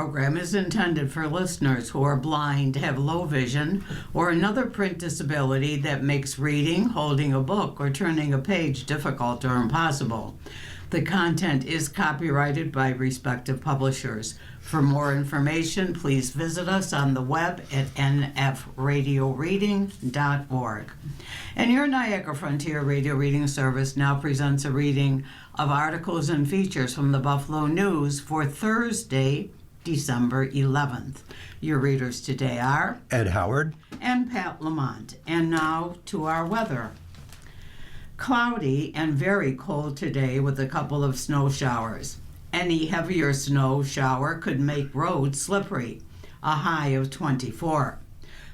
program is intended for listeners who are blind, have low vision, or another print disability that makes reading, holding a book, or turning a page difficult or impossible. The content is copyrighted by respective publishers. For more information, please visit us on the web at nfradioreading.org. And your Niagara Frontier Radio Reading Service now presents a reading of articles and features from the Buffalo News for Thursday, December 11th. Your readers today are Ed Howard and Pat Lamont. And now to our weather. Cloudy and very cold today with a couple of snow showers. Any heavier snow shower could make roads slippery, a high of 24.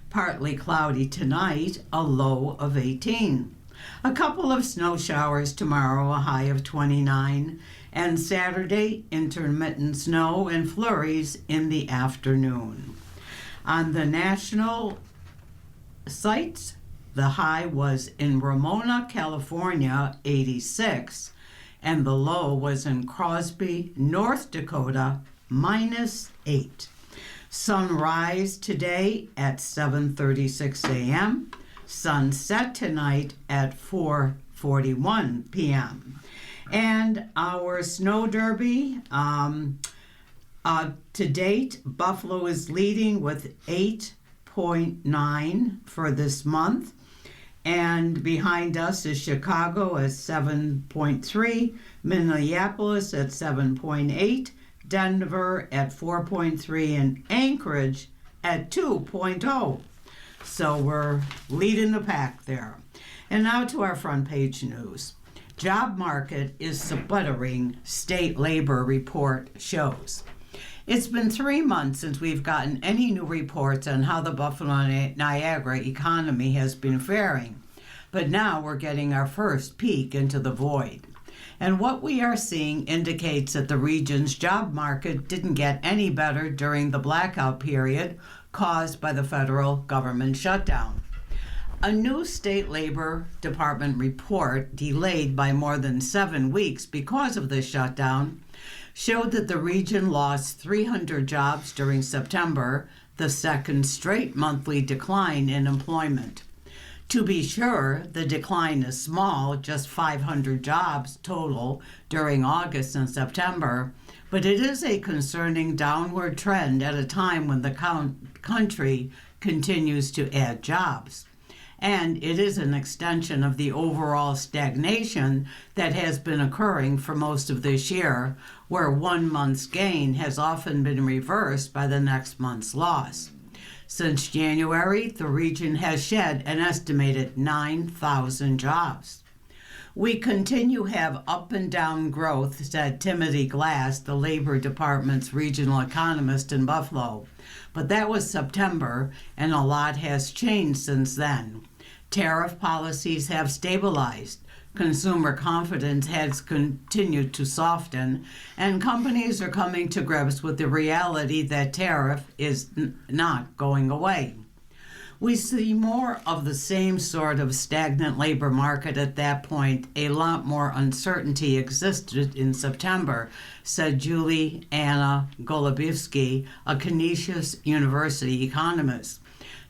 Partly cloudy tonight, a low of 18. A couple of snow showers tomorrow, a high of 29. And Saturday, intermittent snow and flurries in the afternoon. On the national sites, the high was in Ramona, California, 86, and the low was in Crosby, North Dakota, -8. Sunrise today at 7:36 a.m., sunset tonight at 4:41 p.m. And our snow derby, to date, Buffalo is leading with 8.9 for this month. And behind us is Chicago at 7.3, Minneapolis at 7.8, Denver at 4.3, and Anchorage at 2.0. So we're leading the pack there. And now to our front page news. Job market is sputtering, state labor report shows. It's been 3 months since we've gotten any new reports on how the Buffalo Niagara economy has been faring, but now we're getting our first peek into the void. And what we are seeing indicates that the region's job market didn't get any better during the blackout period caused by the federal government shutdown. A new state labor department report, delayed by more than 7 weeks because of the shutdown, showed that the region lost 300 jobs during September, the second straight monthly decline in employment. To be sure, the decline is small, just 500 jobs total during August and September, but it is a concerning downward trend at a time when the country continues to add jobs. And it is an extension of the overall stagnation that has been occurring for most of this year, where 1 month's gain has often been reversed by the next month's loss. Since January, the region has shed an estimated 9,000 jobs. We continue to have up and down growth, said Timothy Glass, the Labor Department's regional economist in Buffalo. But that was September, and a lot has changed since then. Tariff policies have stabilized, consumer confidence has continued to soften, and companies are coming to grips with the reality that tariff is not going away. We see more of the same sort of stagnant labor market at that point. A lot more uncertainty existed in September, said Julie Anna Golubevsky, a Canisius University economist.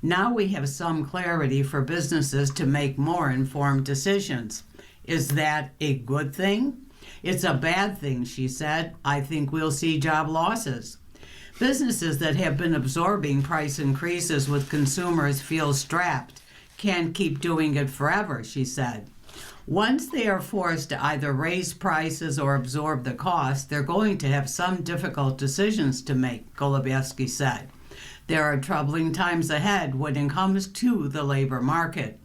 Now we have some clarity for businesses to make more informed decisions. Is that a good thing? It's a bad thing, she said. I think we'll see job losses. Businesses that have been absorbing price increases with consumers feel strapped, can't keep doing it forever, she said. Once they are forced to either raise prices or absorb the cost, they're going to have some difficult decisions to make, Golubevsky said. There are troubling times ahead when it comes to the labor market.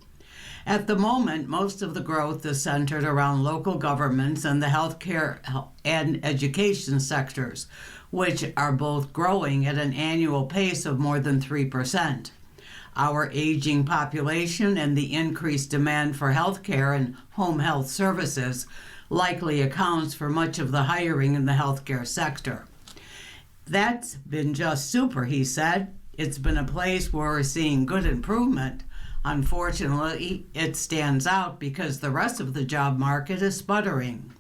At the moment, most of the growth is centered around local governments and the healthcare and education sectors, which are both growing at an annual pace of more than 3%. Our aging population and the increased demand for healthcare and home health services likely accounts for much of the hiring in the healthcare sector. That's been just super, he said. It's been a place where we're seeing good improvement. Unfortunately, it stands out because the rest of the job market is sputtering.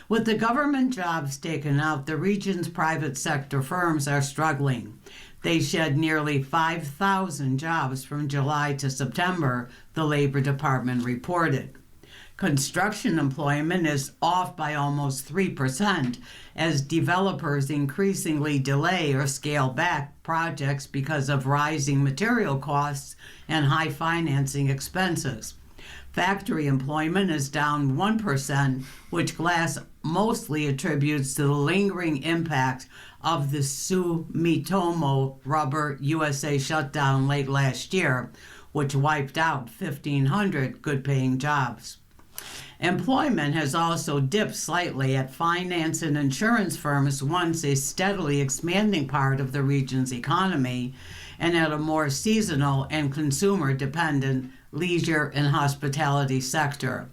With the government jobs taken out, the region's private sector firms are struggling. They shed nearly 5,000 jobs from July to September, the Labor Department reported. Construction employment is off by almost 3% as developers increasingly delay or scale back projects because of rising material costs and high financing expenses. Factory employment is down 1%, which Glass mostly attributes to the lingering impact of the Sumitomo Rubber USA shutdown late last year, which wiped out 1,500 good-paying jobs. Employment has also dipped slightly at finance and insurance firms, once a steadily expanding part of the region's economy, and at a more seasonal and consumer-dependent leisure and hospitality sector.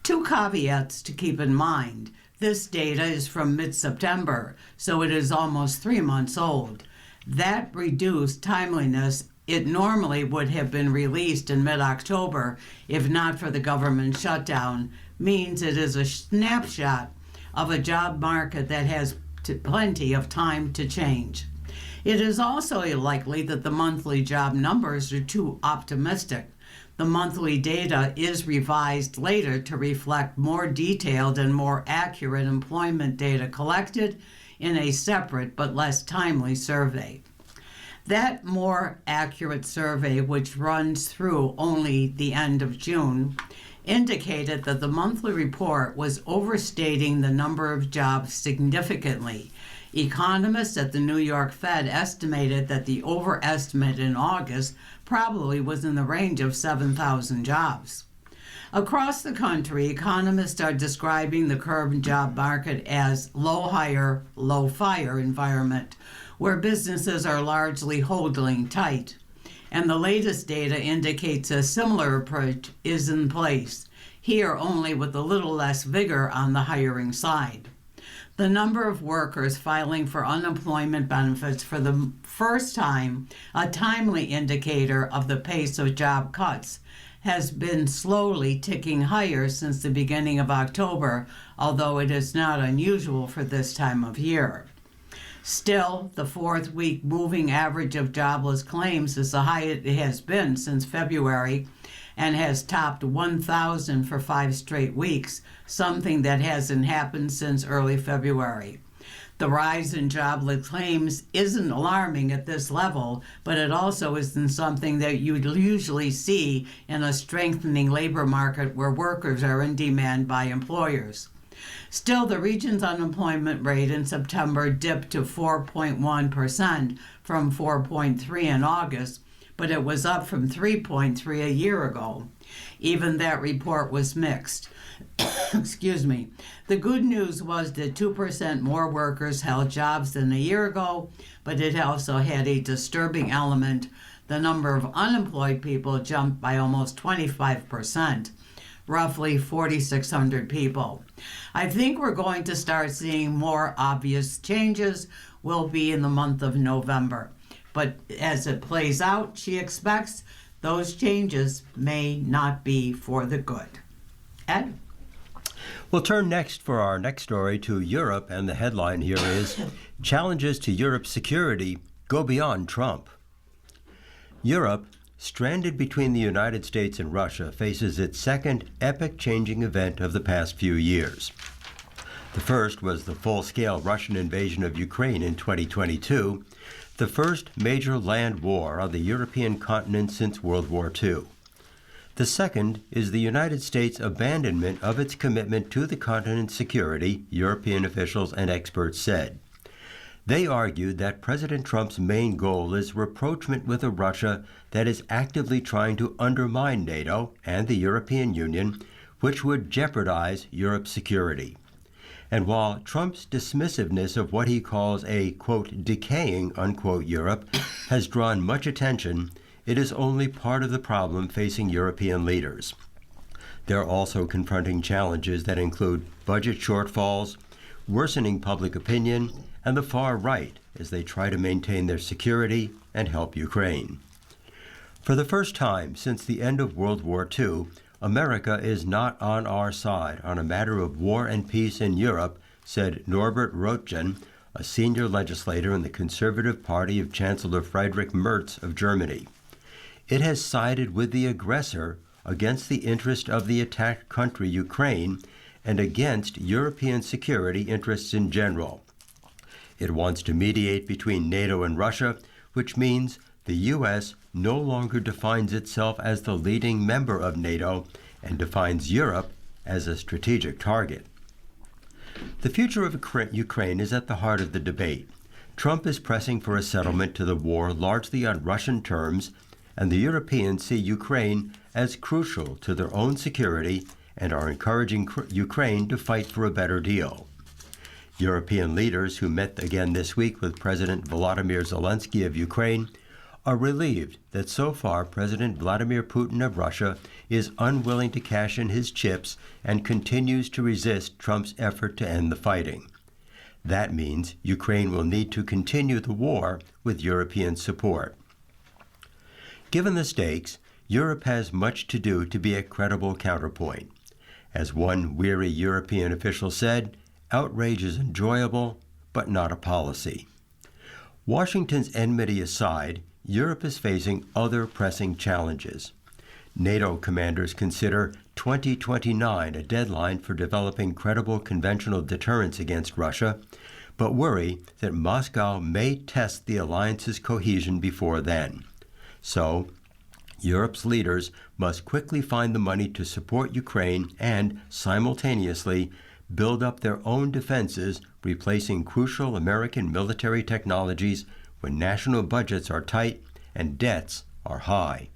Two caveats to keep in mind. This data is from mid-September, so it is almost 3 months old. That reduced timeliness. It normally would have been released in mid-October if not for the government shutdown, means it is a snapshot of a job market that has plenty of time to change. It is also likely that the monthly job numbers are too optimistic. The monthly data is revised later to reflect more detailed and more accurate employment data collected in a separate but less timely survey. That more accurate survey, which runs through only the end of June, indicated that the monthly report was overstating the number of jobs significantly. Economists at the New York Fed estimated that the overestimate in August probably was in the range of 7,000 jobs. Across the country, economists are describing the current job market as low hire, low fire environment, where businesses are largely holding tight. And the latest data indicates a similar approach is in place, here only with a little less vigor on the hiring side. The number of workers filing for unemployment benefits for the first time, a timely indicator of the pace of job cuts, has been slowly ticking higher since the beginning of October, although it is not unusual for this time of year. Still, the fourth-week moving average of jobless claims is the high it has been since February and has topped 1,000 for 5 straight weeks, something that hasn't happened since early February. The rise in jobless claims isn't alarming at this level, but it also isn't something that you'd usually see in a strengthening labor market where workers are in demand by employers. Still, the region's unemployment rate in September dipped to 4.1% from 4.3% in August, but it was up from 3.3% a year ago. Even that report was mixed. Excuse me. The good news was that 2% more workers held jobs than a year ago, but it also had a disturbing element. The number of unemployed people jumped by almost 25%. Roughly 4,600 people. I think we're going to start seeing more obvious changes will be in the month of November. But as it plays out, she expects those changes may not be for the good. Ed? We'll turn next for our next story to Europe, and the headline here is Challenges to Europe's Security Go Beyond Trump. Europe, stranded between the United States and Russia, faces its second epic-changing event of the past few years. The first was the full-scale Russian invasion of Ukraine in 2022, the first major land war on the European continent since World War II. The second is the United States' abandonment of its commitment to the continent's security, European officials and experts said. They argued that President Trump's main goal is rapprochement with a Russia that is actively trying to undermine NATO and the European Union, which would jeopardize Europe's security. And while Trump's dismissiveness of what he calls a, quote, decaying, unquote, Europe has drawn much attention, it is only part of the problem facing European leaders. They're also confronting challenges that include budget shortfalls, worsening public opinion, and the far right as they try to maintain their security and help Ukraine. For the first time since the end of World War II, America is not on our side on a matter of war and peace in Europe, said Norbert Röttgen, a senior legislator in the Conservative Party of Chancellor Friedrich Merz of Germany. It has sided with the aggressor against the interest of the attacked country, Ukraine, and against European security interests in general. It wants to mediate between NATO and Russia, which means the U.S. no longer defines itself as the leading member of NATO and defines Europe as a strategic target. The future of Ukraine is at the heart of the debate. Trump is pressing for a settlement to the war largely on Russian terms, and the Europeans see Ukraine as crucial to their own security and are encouraging Ukraine to fight for a better deal. European leaders who met again this week with President Volodymyr Zelensky of Ukraine are relieved that so far President Vladimir Putin of Russia is unwilling to cash in his chips and continues to resist Trump's effort to end the fighting. That means Ukraine will need to continue the war with European support. Given the stakes, Europe has much to do to be a credible counterpoint. As one weary European official said, outrage is enjoyable, but not a policy. Washington's enmity aside, Europe is facing other pressing challenges. NATO commanders consider 2029 a deadline for developing credible conventional deterrence against Russia, but worry that Moscow may test the alliance's cohesion before then. So, Europe's leaders must quickly find the money to support Ukraine and, simultaneously, build up their own defenses, replacing crucial American military technologies when national budgets are tight and debts are high.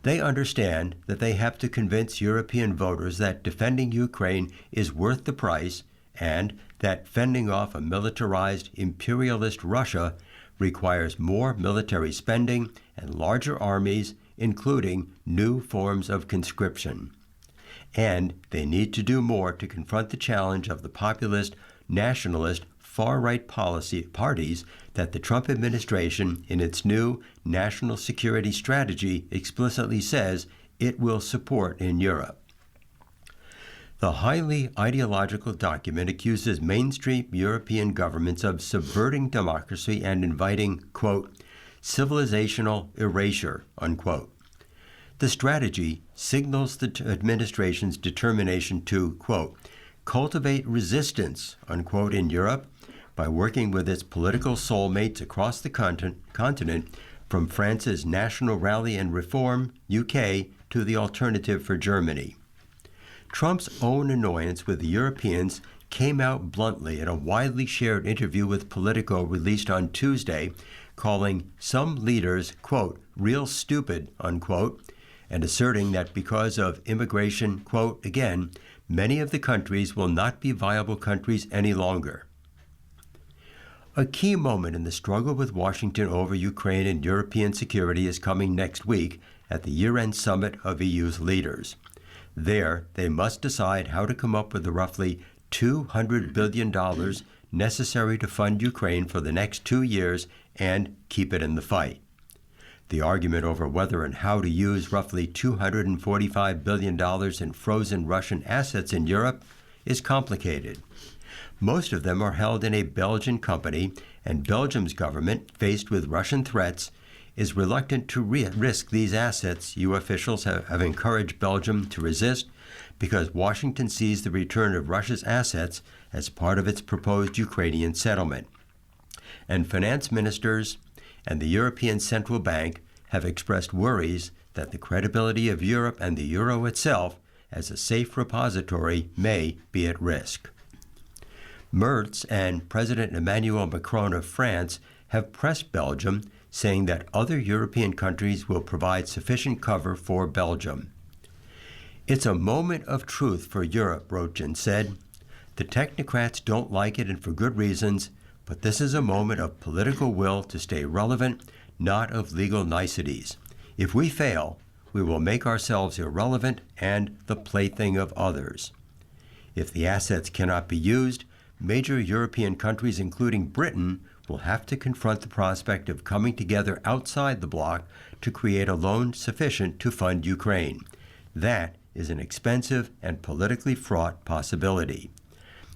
They understand that they have to convince European voters that defending Ukraine is worth the price and that fending off a militarized imperialist Russia requires more military spending and larger armies, including new forms of conscription. And they need to do more to confront the challenge of the populist, nationalist, far-right parties that the Trump administration, in its new national security strategy, explicitly says it will support in Europe. The highly ideological document accuses mainstream European governments of subverting democracy and inviting, quote, civilizational erasure, unquote. The strategy signals the administration's determination to, quote, cultivate resistance, unquote, in Europe by working with its political soulmates across the continent, from France's National Rally and Reform, UK, to the Alternative for Germany. Trump's own annoyance with the Europeans came out bluntly in a widely shared interview with Politico released on Tuesday, calling some leaders, quote, real stupid, unquote, and asserting that because of immigration, quote, again, many of the countries will not be viable countries any longer. A key moment in the struggle with Washington over Ukraine and European security is coming next week at the year-end summit of EU's leaders. There, they must decide how to come up with the roughly $200 billion necessary to fund Ukraine for the next 2 years and keep it in the fight. The argument over whether and how to use roughly $245 billion in frozen Russian assets in Europe is complicated. Most of them are held in a Belgian company, and Belgium's government, faced with Russian threats, is reluctant to risk these assets. EU officials have encouraged Belgium to resist because Washington sees the return of Russia's assets as part of its proposed Ukrainian settlement. And finance ministers and the European Central Bank have expressed worries that the credibility of Europe and the euro itself as a safe repository may be at risk. Merz and President Emmanuel Macron of France have pressed Belgium, saying that other European countries will provide sufficient cover for Belgium. It's a moment of truth for Europe, Röttgen said. The technocrats don't like it, and for good reasons, but this is a moment of political will to stay relevant, not of legal niceties. If we fail, we will make ourselves irrelevant and the plaything of others. If the assets cannot be used, major European countries, including Britain, will have to confront the prospect of coming together outside the bloc to create a loan sufficient to fund Ukraine. That is an expensive and politically fraught possibility.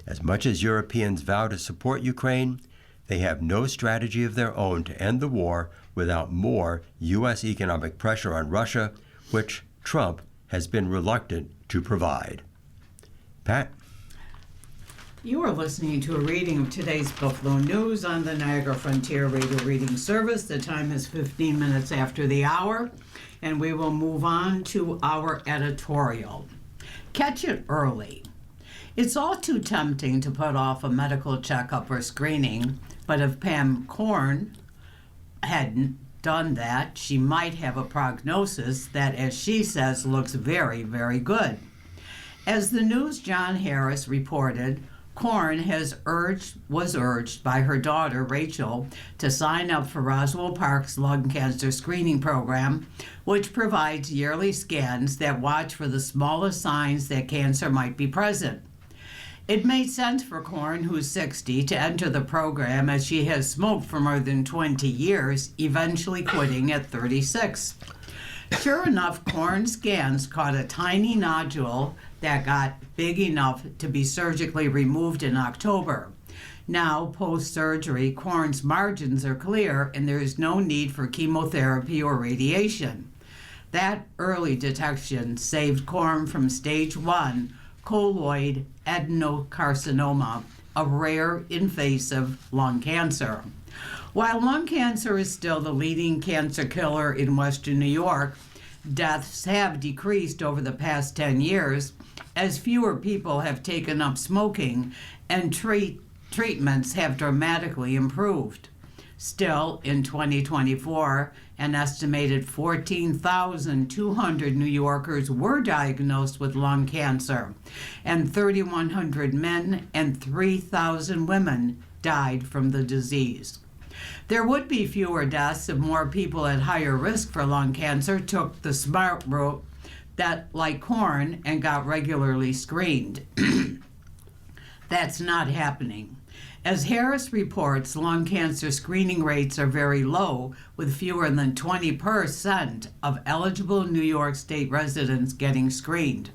As much as Europeans vow to support Ukraine, they have no strategy of their own to end the war without more U.S. economic pressure on Russia, which Trump has been reluctant to provide. Pat? You are listening to a reading of today's Buffalo News on the Niagara Frontier Radio Reading Service. The time is 15 minutes after the hour, and we will move on to our editorial. Catch it early. It's all too tempting to put off a medical checkup or screening, but if Pam Korn hadn't done that, she might have a prognosis that, as she says, looks very, very good. As the News' John Harris reported, Korn was urged by her daughter, Rachel, to sign up for Roswell Park's lung cancer screening program, which provides yearly scans that watch for the smallest signs that cancer might be present. It made sense for Korn, who's 60, to enter the program as she has smoked for more than 20 years, eventually quitting at 36. Sure enough, Korn's scans caught a tiny nodule that got big enough to be surgically removed in October. Now, post-surgery, Korn's margins are clear and there is no need for chemotherapy or radiation. That early detection saved Korn from stage 1 colloid adenocarcinoma, a rare invasive lung cancer. While lung cancer is still the leading cancer killer in Western New York, deaths have decreased over the past 10 years as fewer people have taken up smoking and treatments have dramatically improved. Still, in 2024, an estimated 14,200 New Yorkers were diagnosed with lung cancer, and 3,100 men and 3,000 women died from the disease. There would be fewer deaths if more people at higher risk for lung cancer took the smart route that, like Korn, and got regularly screened. That's not happening. As Harris reports, lung cancer screening rates are very low, with fewer than 20% of eligible New York State residents getting screened.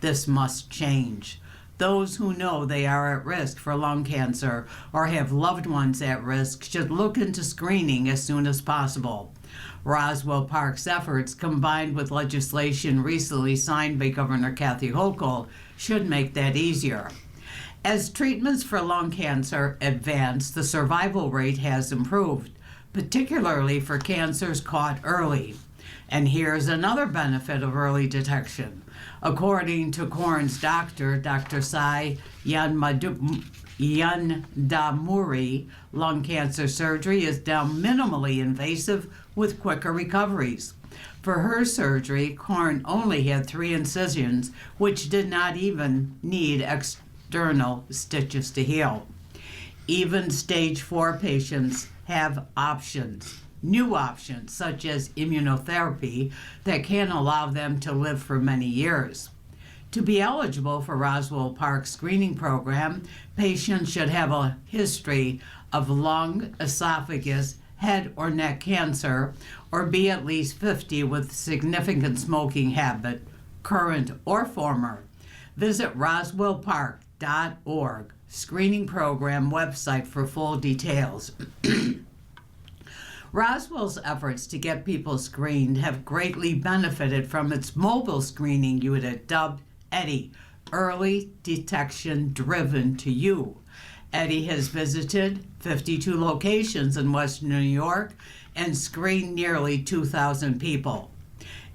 This must change. Those who know they are at risk for lung cancer or have loved ones at risk should look into screening as soon as possible. Roswell Park's efforts, combined with legislation recently signed by Governor Kathy Hochul, should make that easier. As treatments for lung cancer advance, the survival rate has improved, particularly for cancers caught early. And here's another benefit of early detection. According to Korn's doctor, Dr. Sai Yandamuri, lung cancer surgery is now minimally invasive with quicker recoveries. For her surgery, Korn only had 3 incisions, which did not even need external stitches to heal. Even stage 4 patients have options, new options, such as immunotherapy, that can allow them to live for many years. To be eligible for Roswell Park screening program, patients should have a history of lung, esophagus, head or neck cancer, or be at least 50 with significant smoking habit, current or former. Visit roswellpark.org screening program website for full details. Roswell's efforts to get people screened have greatly benefited from its mobile screening unit dubbed EDDY, Early Detection Driven to You. EDDY has visited 52 locations in Western New York and screened nearly 2,000 people.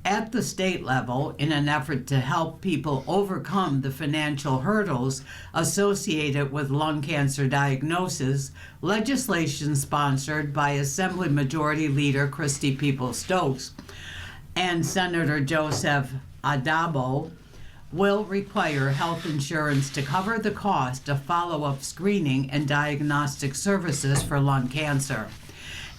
At the state level, in an effort to help people overcome the financial hurdles associated with lung cancer diagnosis, legislation sponsored by Assembly Majority Leader Christy Peoples-Stokes and Senator Joseph Addabbo will require health insurance to cover the cost of follow-up screening and diagnostic services for lung cancer.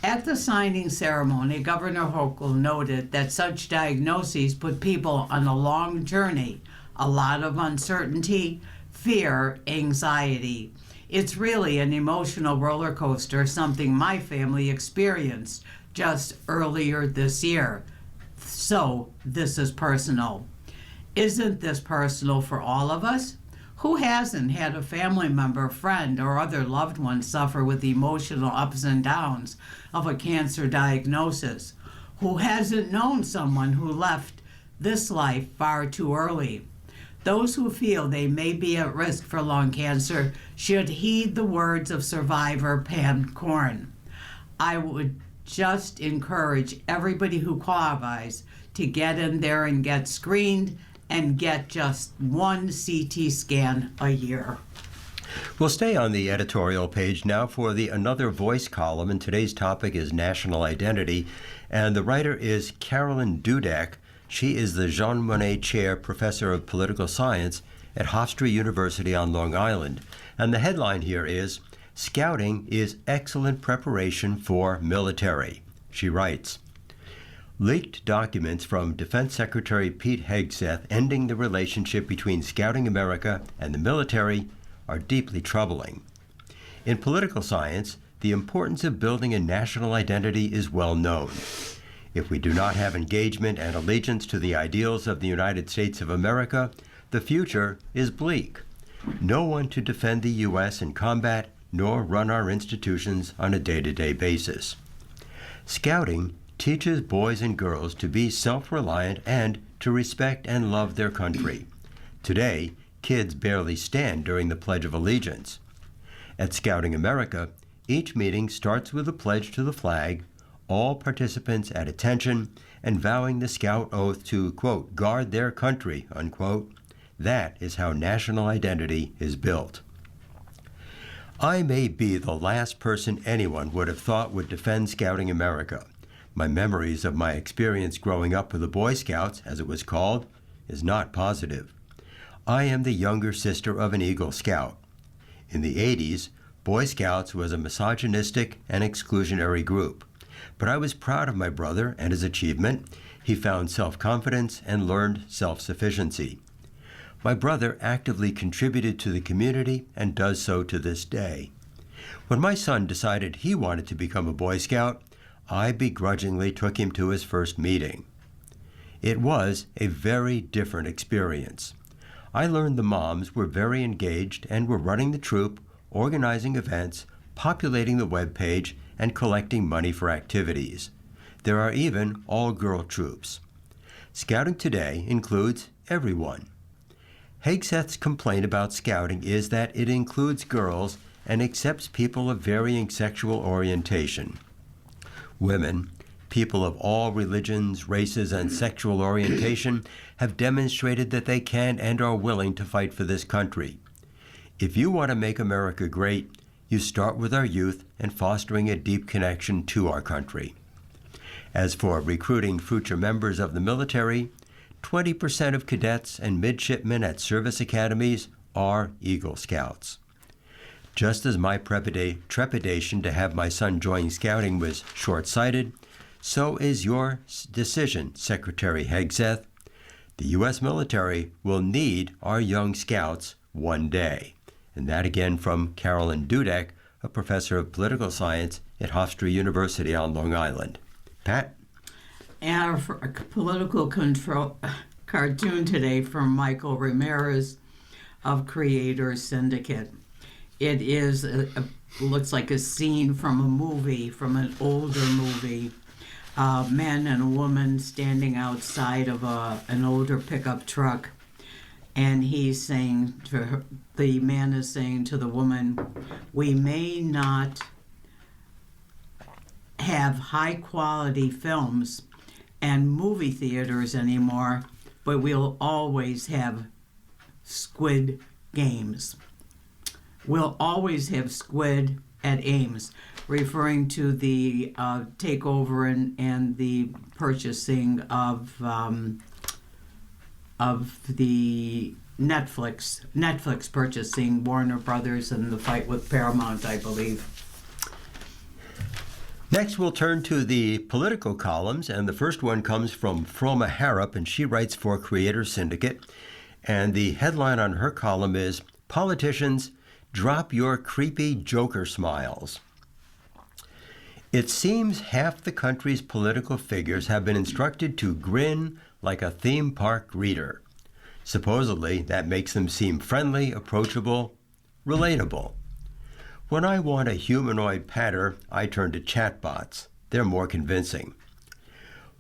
At the signing ceremony, Governor Hochul noted that such diagnoses put people on a long journey, a lot of uncertainty, fear, anxiety. It's really an emotional roller coaster, something my family experienced just earlier this year. So this is personal. Isn't this personal for all of us? Who hasn't had a family member, friend, or other loved one suffer with the emotional ups and downs of a cancer diagnosis? Who hasn't known someone who left this life far too early? Those who feel they may be at risk for lung cancer should heed the words of survivor Pam Corn. I would just encourage everybody who qualifies to get in there and get screened and get just one CT scan a year. We'll stay on the editorial page now for the Another Voice column, and today's topic is national identity, and the writer is Carolyn Dudek. She is the Jean Monnet Chair Professor of Political Science at Hofstra University on Long Island. And the headline here is, Scouting is Excellent Preparation for Military. She writes, leaked documents from Defense Secretary Pete Hegseth ending the relationship between Scouting America and the military are deeply troubling. In political science, the importance of building a national identity is well known. If we do not have engagement and allegiance to the ideals of the United States of America, the future is bleak. No one to defend the U.S. in combat, nor run our institutions on a day-to-day basis. Scouting teaches boys and girls to be self-reliant and to respect and love their country. Today, kids barely stand during the Pledge of Allegiance. At Scouting America, each meeting starts with a pledge to the flag, all participants at attention, and vowing the Scout oath to, quote, guard their country, unquote. That is how national identity is built. I may be the last person anyone would have thought would defend Scouting America. My memories of my experience growing up with the Boy Scouts, as it was called, is not positive. I am the younger sister of an Eagle Scout. In the 80s, Boy Scouts was a misogynistic and exclusionary group. But I was proud of my brother and his achievement. He found self-confidence and learned self-sufficiency. My brother actively contributed to the community and does so to this day. When my son decided he wanted to become a Boy Scout, I begrudgingly took him to his first meeting. It was a very different experience. I learned the moms were very engaged and were running the troop, organizing events, populating the web page, and collecting money for activities. There are even all-girl troops. Scouting today includes everyone. Hegseth's complaint about Scouting is that it includes girls and accepts people of varying sexual orientation. Women, people of all religions, races, and sexual orientation have demonstrated that they can and are willing to fight for this country. If you want to make America great, you start with our youth and fostering a deep connection to our country. As for recruiting future members of the military, 20% of cadets and midshipmen at service academies are Eagle Scouts. Just as my trepidation to have my son join Scouting was short-sighted, so is your decision, Secretary Hegseth. The U.S. military will need our young Scouts one day. And that again from Carolyn Dudek, a professor of political science at Hofstra University on Long Island. Pat? And a political control cartoon today from Michael Ramirez of Creators Syndicate. It is looks like a scene from a movie, from an older movie. Man and a woman standing outside of an older pickup truck, and he's saying to her, the man is saying to the woman, we may not have high quality films and movie theaters anymore, but we'll always have Squid Games. We'll always have Squid at Ames, referring to the takeover and the purchasing of the Netflix purchasing Warner Brothers and the fight with Paramount, I believe. Next, we'll turn to the political columns, and the first one comes from Froma Harrop, and she writes for Creator Syndicate. And the headline on her column is, Politicians, Drop Your Creepy Joker Smiles. It seems half the country's political figures have been instructed to grin like a theme park greeter. Supposedly, that makes them seem friendly, approachable, relatable. When I want a humanoid patter, I turn to chatbots. They're more convincing.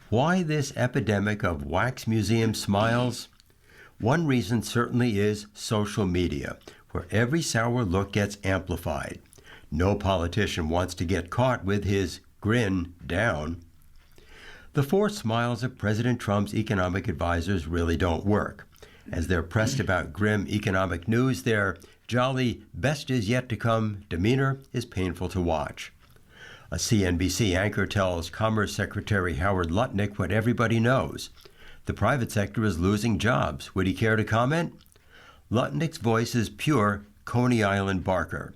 Why this epidemic of wax museum smiles? One reason certainly is social media, where every sour look gets amplified. No politician wants to get caught with his grin down. The forced smiles of President Trump's economic advisors really don't work. As they're pressed about grim economic news, their jolly best is yet to come demeanor is painful to watch. A CNBC anchor tells Commerce Secretary Howard Lutnick what everybody knows. The private sector is losing jobs. Would he care to comment? Lutnick's voice is pure Coney Island Barker.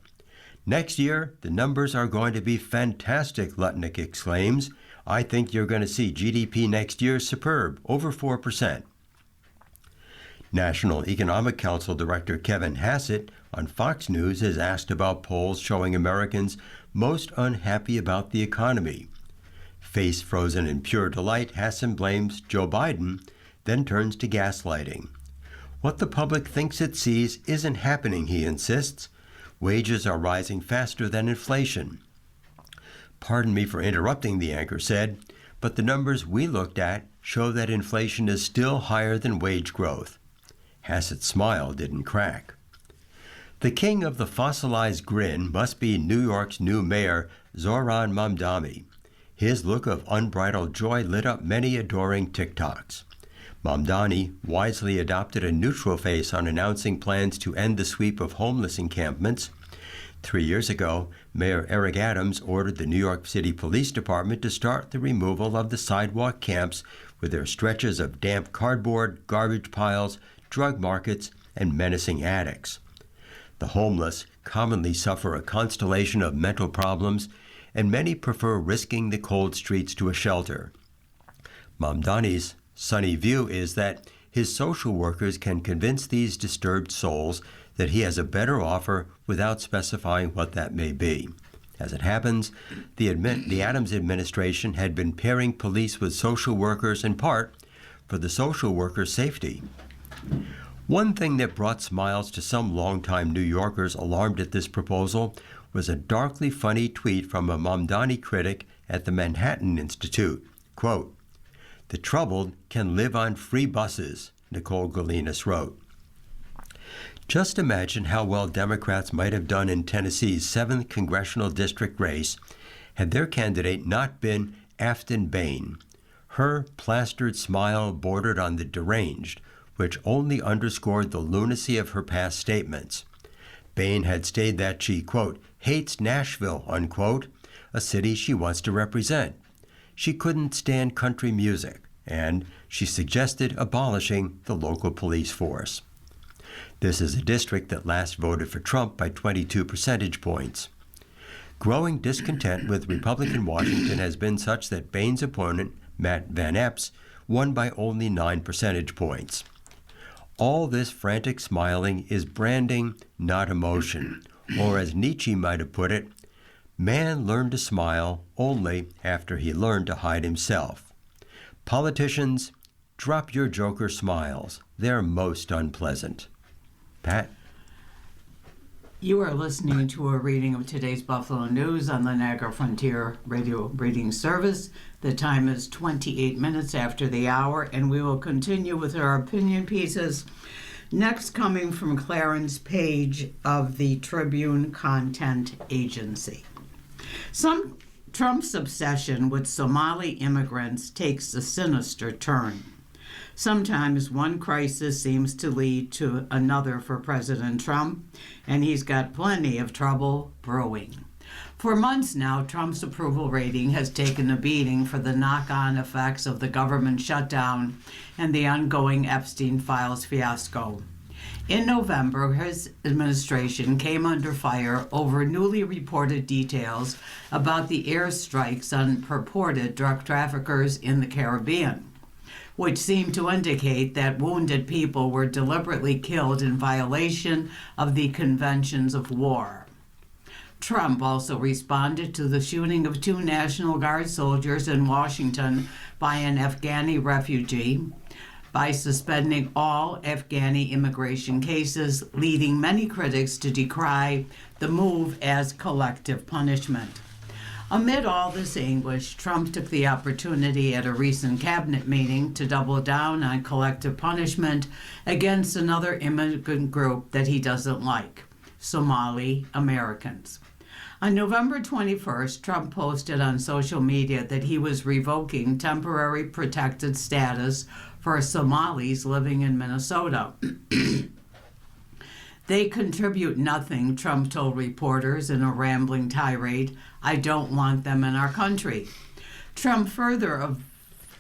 Next year, the numbers are going to be fantastic, Lutnick exclaims. I think you're going to see GDP next year superb, over 4%. National Economic Council Director Kevin Hassett on Fox News is asked about polls showing Americans most unhappy about the economy. Face frozen in pure delight, Hassett blames Joe Biden, then turns to gaslighting. What the public thinks it sees isn't happening, he insists. Wages are rising faster than inflation. Pardon me for interrupting, the anchor said, but the numbers we looked at show that inflation is still higher than wage growth. Hassett's smile didn't crack. The king of the fossilized grin must be New York's new mayor, Zohran Mamdani. His look of unbridled joy lit up many adoring TikToks. Mamdani wisely adopted a neutral face on announcing plans to end the sweep of homeless encampments. 3 years ago, Mayor Eric Adams ordered the New York City Police Department to start the removal of the sidewalk camps with their stretches of damp cardboard, garbage piles, drug markets, and menacing addicts. The homeless commonly suffer a constellation of mental problems, and many prefer risking the cold streets to a shelter. Mamdani's sunny view is that his social workers can convince these disturbed souls that he has a better offer without specifying what that may be. As it happens, the Adams administration had been pairing police with social workers in part for the social workers' safety. One thing that brought smiles to some longtime New Yorkers alarmed at this proposal was a darkly funny tweet from a Mamdani critic at the Manhattan Institute. Quote, "The troubled can live on free buses," Nicole Galinas wrote. Just imagine how well Democrats might have done in Tennessee's 7th congressional district race had their candidate not been Afton Bain. Her plastered smile bordered on the deranged, which only underscored the lunacy of her past statements. Bain had stated that she, quote, hates Nashville, unquote, a city she wants to represent. She couldn't stand country music, and she suggested abolishing the local police force. This is a district that last voted for Trump by 22 percentage points. Growing discontent with Republican Washington has been such that Bain's opponent, Matt Van Epps, won by only 9 percentage points. All this frantic smiling is branding, not emotion, or as Nietzsche might have put it, man learned to smile only after he learned to hide himself. Politicians, drop your joker smiles. They're most unpleasant. Pat? You are listening to a reading of today's Buffalo News on the Niagara Frontier Radio Reading Service. The time is 28 minutes after the hour, and we will continue with our opinion pieces. Next, coming from Clarence Page of the Tribune Content Agency. Trump's obsession with Somali immigrants takes a sinister turn. Sometimes one crisis seems to lead to another for President Trump, and he's got plenty of trouble brewing. For months now, Trump's approval rating has taken a beating for the knock-on effects of the government shutdown and the ongoing Epstein Files fiasco. In November, his administration came under fire over newly reported details about the airstrikes on purported drug traffickers in the Caribbean, which seemed to indicate that wounded people were deliberately killed in violation of the conventions of war. Trump also responded to the shooting of 2 National Guard soldiers in Washington by an Afghani refugee, by suspending all Afghani immigration cases, leading many critics to decry the move as collective punishment. Amid all this anguish, Trump took the opportunity at a recent cabinet meeting to double down on collective punishment against another immigrant group that he doesn't like, Somali Americans. On November 21st, Trump posted on social media that he was revoking temporary protected status for Somalis living in Minnesota. They contribute nothing, Trump told reporters in a rambling tirade. I don't want them in our country. Trump further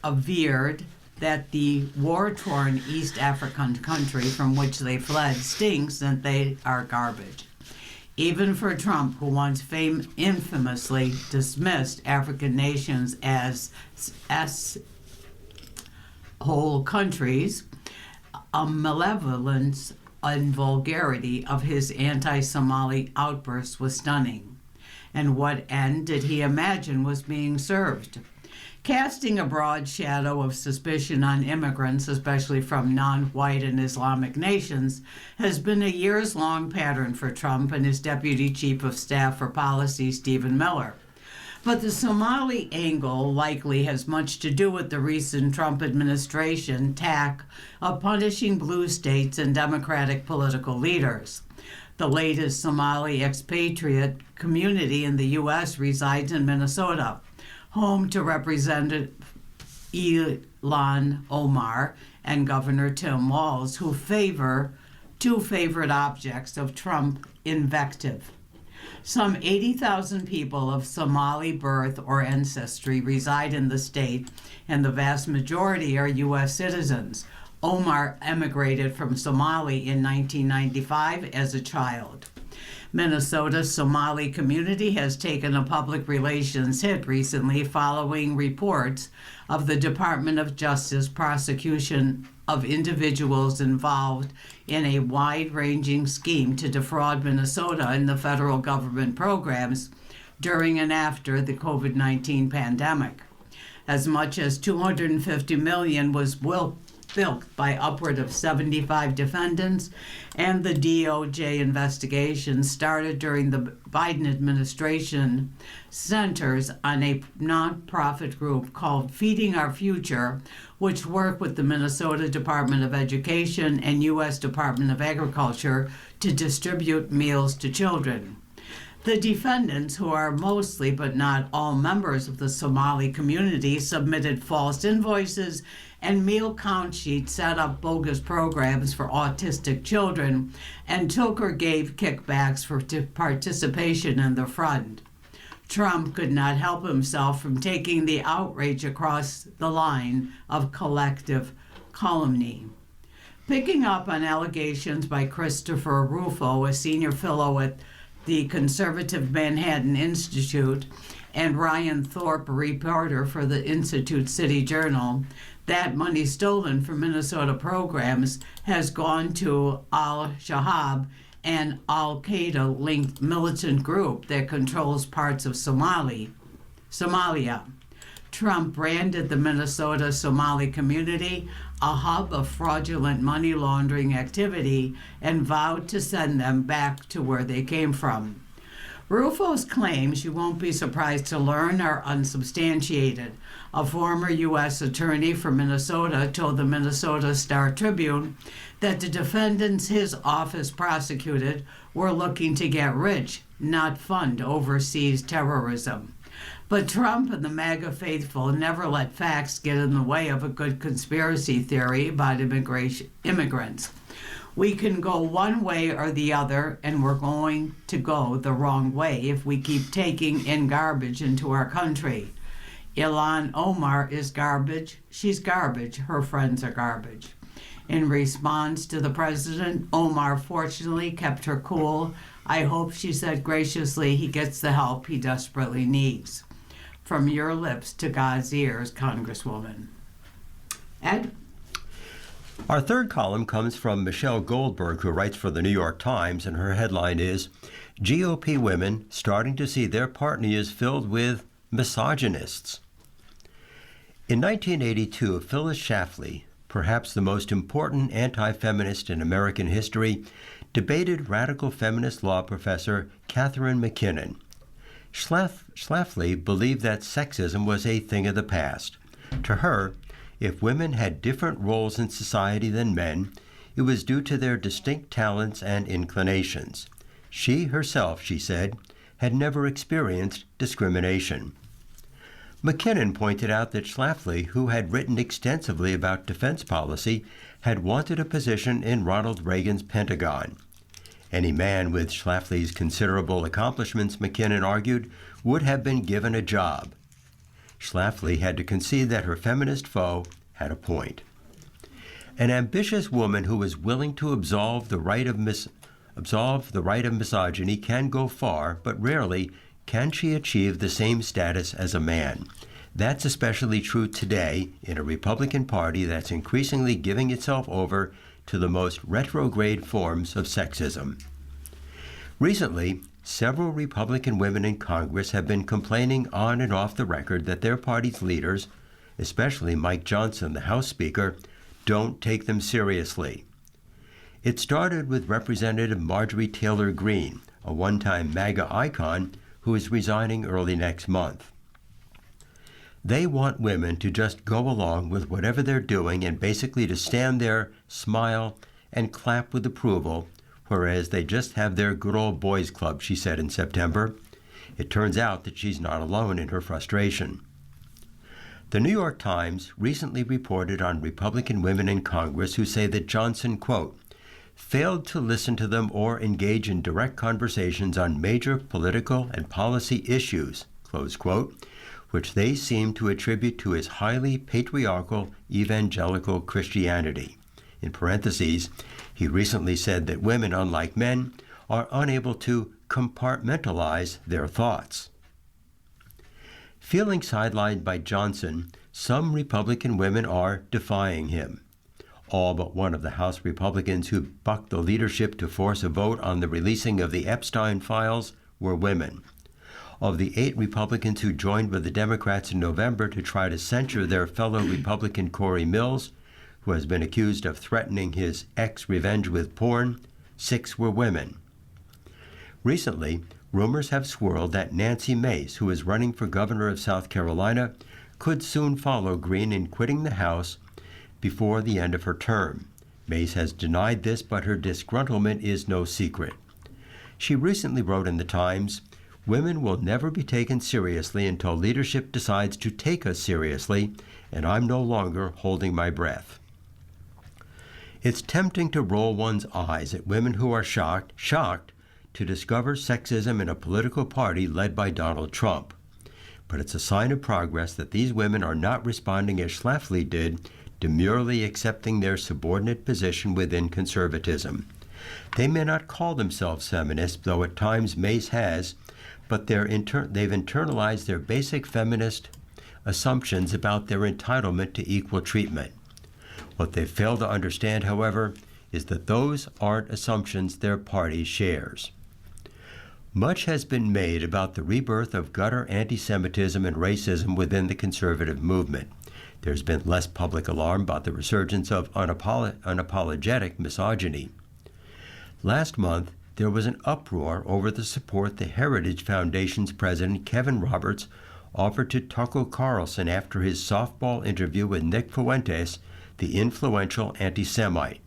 averred that the war-torn East African country from which they fled stinks and they are garbage. Even for Trump, who once infamously dismissed African nations as whole countries, a malevolence and vulgarity of his anti-Somali outbursts was stunning. And what end did he imagine was being served? Casting a broad shadow of suspicion on immigrants, especially from non-white and Islamic nations, has been a years-long pattern for Trump and his Deputy Chief of Staff for Policy, Stephen Miller. But the Somali angle likely has much to do with the recent Trump administration tack of punishing blue states and Democratic political leaders. The latest Somali expatriate community in the U.S. resides in Minnesota, home to Representative Ilhan Omar and Governor Tim Walz, who favor two favorite objects of Trump invective. Some 80,000 people of Somali birth or ancestry reside in the state, and the vast majority are U.S. citizens. Omar emigrated from Somalia in 1995 as a child. Minnesota's Somali community has taken a public relations hit recently following reports of the Department of Justice prosecution of individuals involved in a wide-ranging scheme to defraud Minnesota in the federal government programs during and after the COVID-19 pandemic. As much as $250 million was bilked by upward of 75 defendants, and the DOJ investigation started during the Biden administration centers on a nonprofit group called Feeding Our Future, which work with the Minnesota Department of Education and U.S. Department of Agriculture to distribute meals to children. The defendants, who are mostly but not all members of the Somali community, submitted false invoices and meal count sheets, set up bogus programs for autistic children, and took or gave kickbacks for participation in the fund. Trump could not help himself from taking the outrage across the line of collective calumny. Picking up on allegations by Christopher Rufo, a senior fellow at the conservative Manhattan Institute, and Ryan Thorpe, a reporter for the Institute City Journal, that money stolen from Minnesota programs has gone to al-Shabaab, an al-Qaeda-linked militant group that controls parts of Somalia. Trump branded the Minnesota Somali community a hub of fraudulent money laundering activity and vowed to send them back to where they came from. Rufo's claims, you won't be surprised to learn, are unsubstantiated. A former U.S. attorney from Minnesota told the Minnesota Star Tribune that the defendants his office prosecuted were looking to get rich, not fund overseas terrorism. But Trump and the MAGA faithful never let facts get in the way of a good conspiracy theory about immigrants. We can go one way or the other, and we're going to go the wrong way if we keep taking in garbage into our country. Ilhan Omar is garbage. She's garbage. Her friends are garbage. In response to the president, Omar fortunately kept her cool. I hope, she said graciously, he gets the help he desperately needs. From your lips to God's ears, Congresswoman. Ed? Our third column comes from Michelle Goldberg, who writes for the New York Times, and her headline is, GOP women starting to see their party is filled with misogynists. In 1982, Phyllis Schlafly perhaps the most important anti-feminist in American history, debated radical feminist law professor Catherine MacKinnon. Schlafly believed that sexism was a thing of the past. To her, if women had different roles in society than men, it was due to their distinct talents and inclinations. She herself, she said, had never experienced discrimination. MacKinnon pointed out that Schlafly, who had written extensively about defense policy, had wanted a position in Ronald Reagan's Pentagon. Any man with Schlafly's considerable accomplishments, MacKinnon argued, would have been given a job. Schlafly had to concede that her feminist foe had a point. An ambitious woman who is willing to absolve the right of misogyny can go far, but rarely can she achieve the same status as a man. That's especially true today in a Republican Party that's increasingly giving itself over to the most retrograde forms of sexism. Recently, several Republican women in Congress have been complaining on and off the record that their party's leaders, especially Mike Johnson, the House Speaker, don't take them seriously. It started with Representative Marjorie Taylor Greene, a one-time MAGA icon who is resigning early next month. They want women to just go along with whatever they're doing and basically to stand there, smile, and clap with approval, whereas they just have their good old boys club, she said in September. It turns out that she's not alone in her frustration. The New York Times recently reported on Republican women in Congress who say that Johnson, quote, failed to listen to them or engage in direct conversations on major political and policy issues, close quote, which they seem to attribute to his highly patriarchal evangelical Christianity. In parentheses, he recently said that women, unlike men, are unable to compartmentalize their thoughts. Feeling sidelined by Johnson, some Republican women are defying him. All but one of the House Republicans who bucked the leadership to force a vote on the releasing of the Epstein files were women. Of the 8 Republicans who joined with the Democrats in November to try to censure their fellow Republican Corey Mills, who has been accused of threatening his ex-revenge with porn, 6 were women. Recently, rumors have swirled that Nancy Mace, who is running for governor of South Carolina, could soon follow Greene in quitting the House before the end of her term. Mace has denied this, but her disgruntlement is no secret. She recently wrote in the Times, "Women will never be taken seriously until leadership decides to take us seriously, and I'm no longer holding my breath." It's tempting to roll one's eyes at women who are shocked to discover sexism in a political party led by Donald Trump. But it's a sign of progress that these women are not responding as Schlafly did, demurely accepting their subordinate position within conservatism. They may not call themselves feminists, though at times Mace has, but they've internalized their basic feminist assumptions about their entitlement to equal treatment. What they fail to understand, however, is that those aren't assumptions their party shares. Much has been made about the rebirth of gutter anti-Semitism and racism within the conservative movement. There's been less public alarm about the resurgence of unapologetic misogyny. Last month, there was an uproar over the support the Heritage Foundation's president, Kevin Roberts, offered to Tucker Carlson after his softball interview with Nick Fuentes, the influential anti-Semite.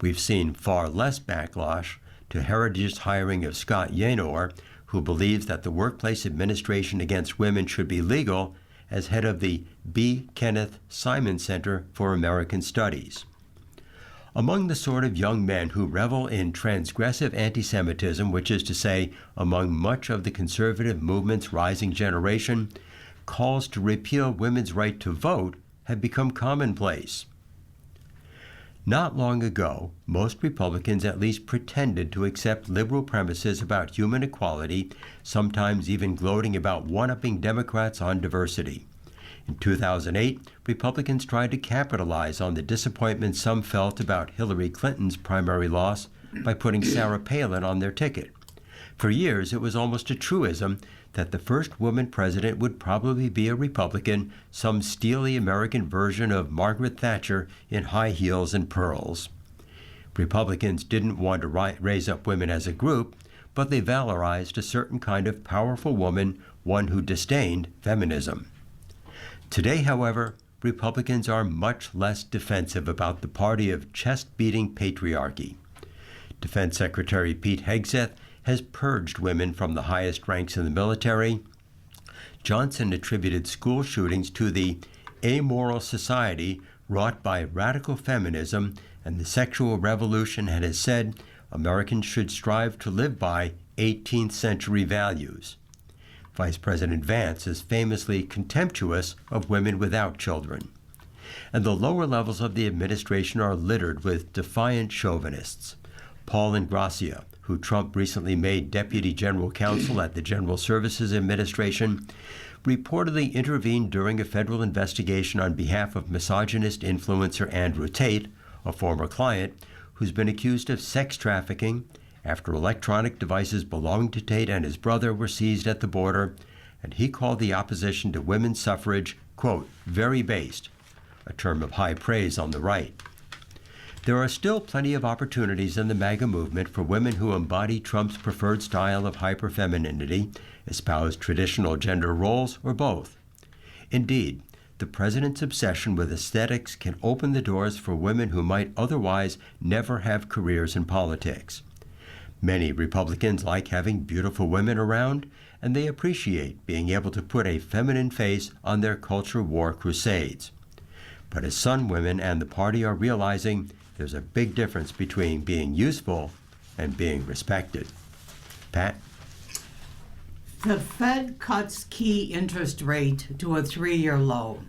We've seen far less backlash to Heritage's hiring of Scott Yaynor, who believes that the workplace administration against women should be legal, as head of the B. Kenneth Simon Center for American Studies. Among the sort of young men who revel in transgressive anti-Semitism, which is to say, among much of the conservative movement's rising generation, calls to repeal women's right to vote have become commonplace. Not long ago, most Republicans at least pretended to accept liberal premises about human equality, sometimes even gloating about one-upping Democrats on diversity. In 2008, Republicans tried to capitalize on the disappointment some felt about Hillary Clinton's primary loss by putting Sarah Palin on their ticket. For years, it was almost a truism that the first woman president would probably be a Republican, some steely American version of Margaret Thatcher in high heels and pearls. Republicans didn't want to raise up women as a group, but they valorized a certain kind of powerful woman, one who disdained feminism. Today, however, Republicans are much less defensive about the party of chest-beating patriarchy. Defense Secretary Pete Hegseth has purged women from the highest ranks in the military. Johnson attributed school shootings to the amoral society wrought by radical feminism and the sexual revolution, and has said Americans should strive to live by 18th century values. Vice President Vance is famously contemptuous of women without children. And the lower levels of the administration are littered with defiant chauvinists. Paul Ingrassia, who Trump recently made Deputy General Counsel at the General Services Administration, reportedly intervened during a federal investigation on behalf of misogynist influencer Andrew Tate, a former client, who's been accused of sex trafficking after electronic devices belonging to Tate and his brother were seized at the border, and he called the opposition to women's suffrage, quote, very based, a term of high praise on the right. There are still plenty of opportunities in the MAGA movement for women who embody Trump's preferred style of hyperfemininity, espouse traditional gender roles, or both. Indeed, the president's obsession with aesthetics can open the doors for women who might otherwise never have careers in politics. Many Republicans like having beautiful women around, and they appreciate being able to put a feminine face on their culture war crusades. But as some women and the party are realizing, there's a big difference between being useful and being respected. Pat? The Fed cuts key interest rate to a 3-year low.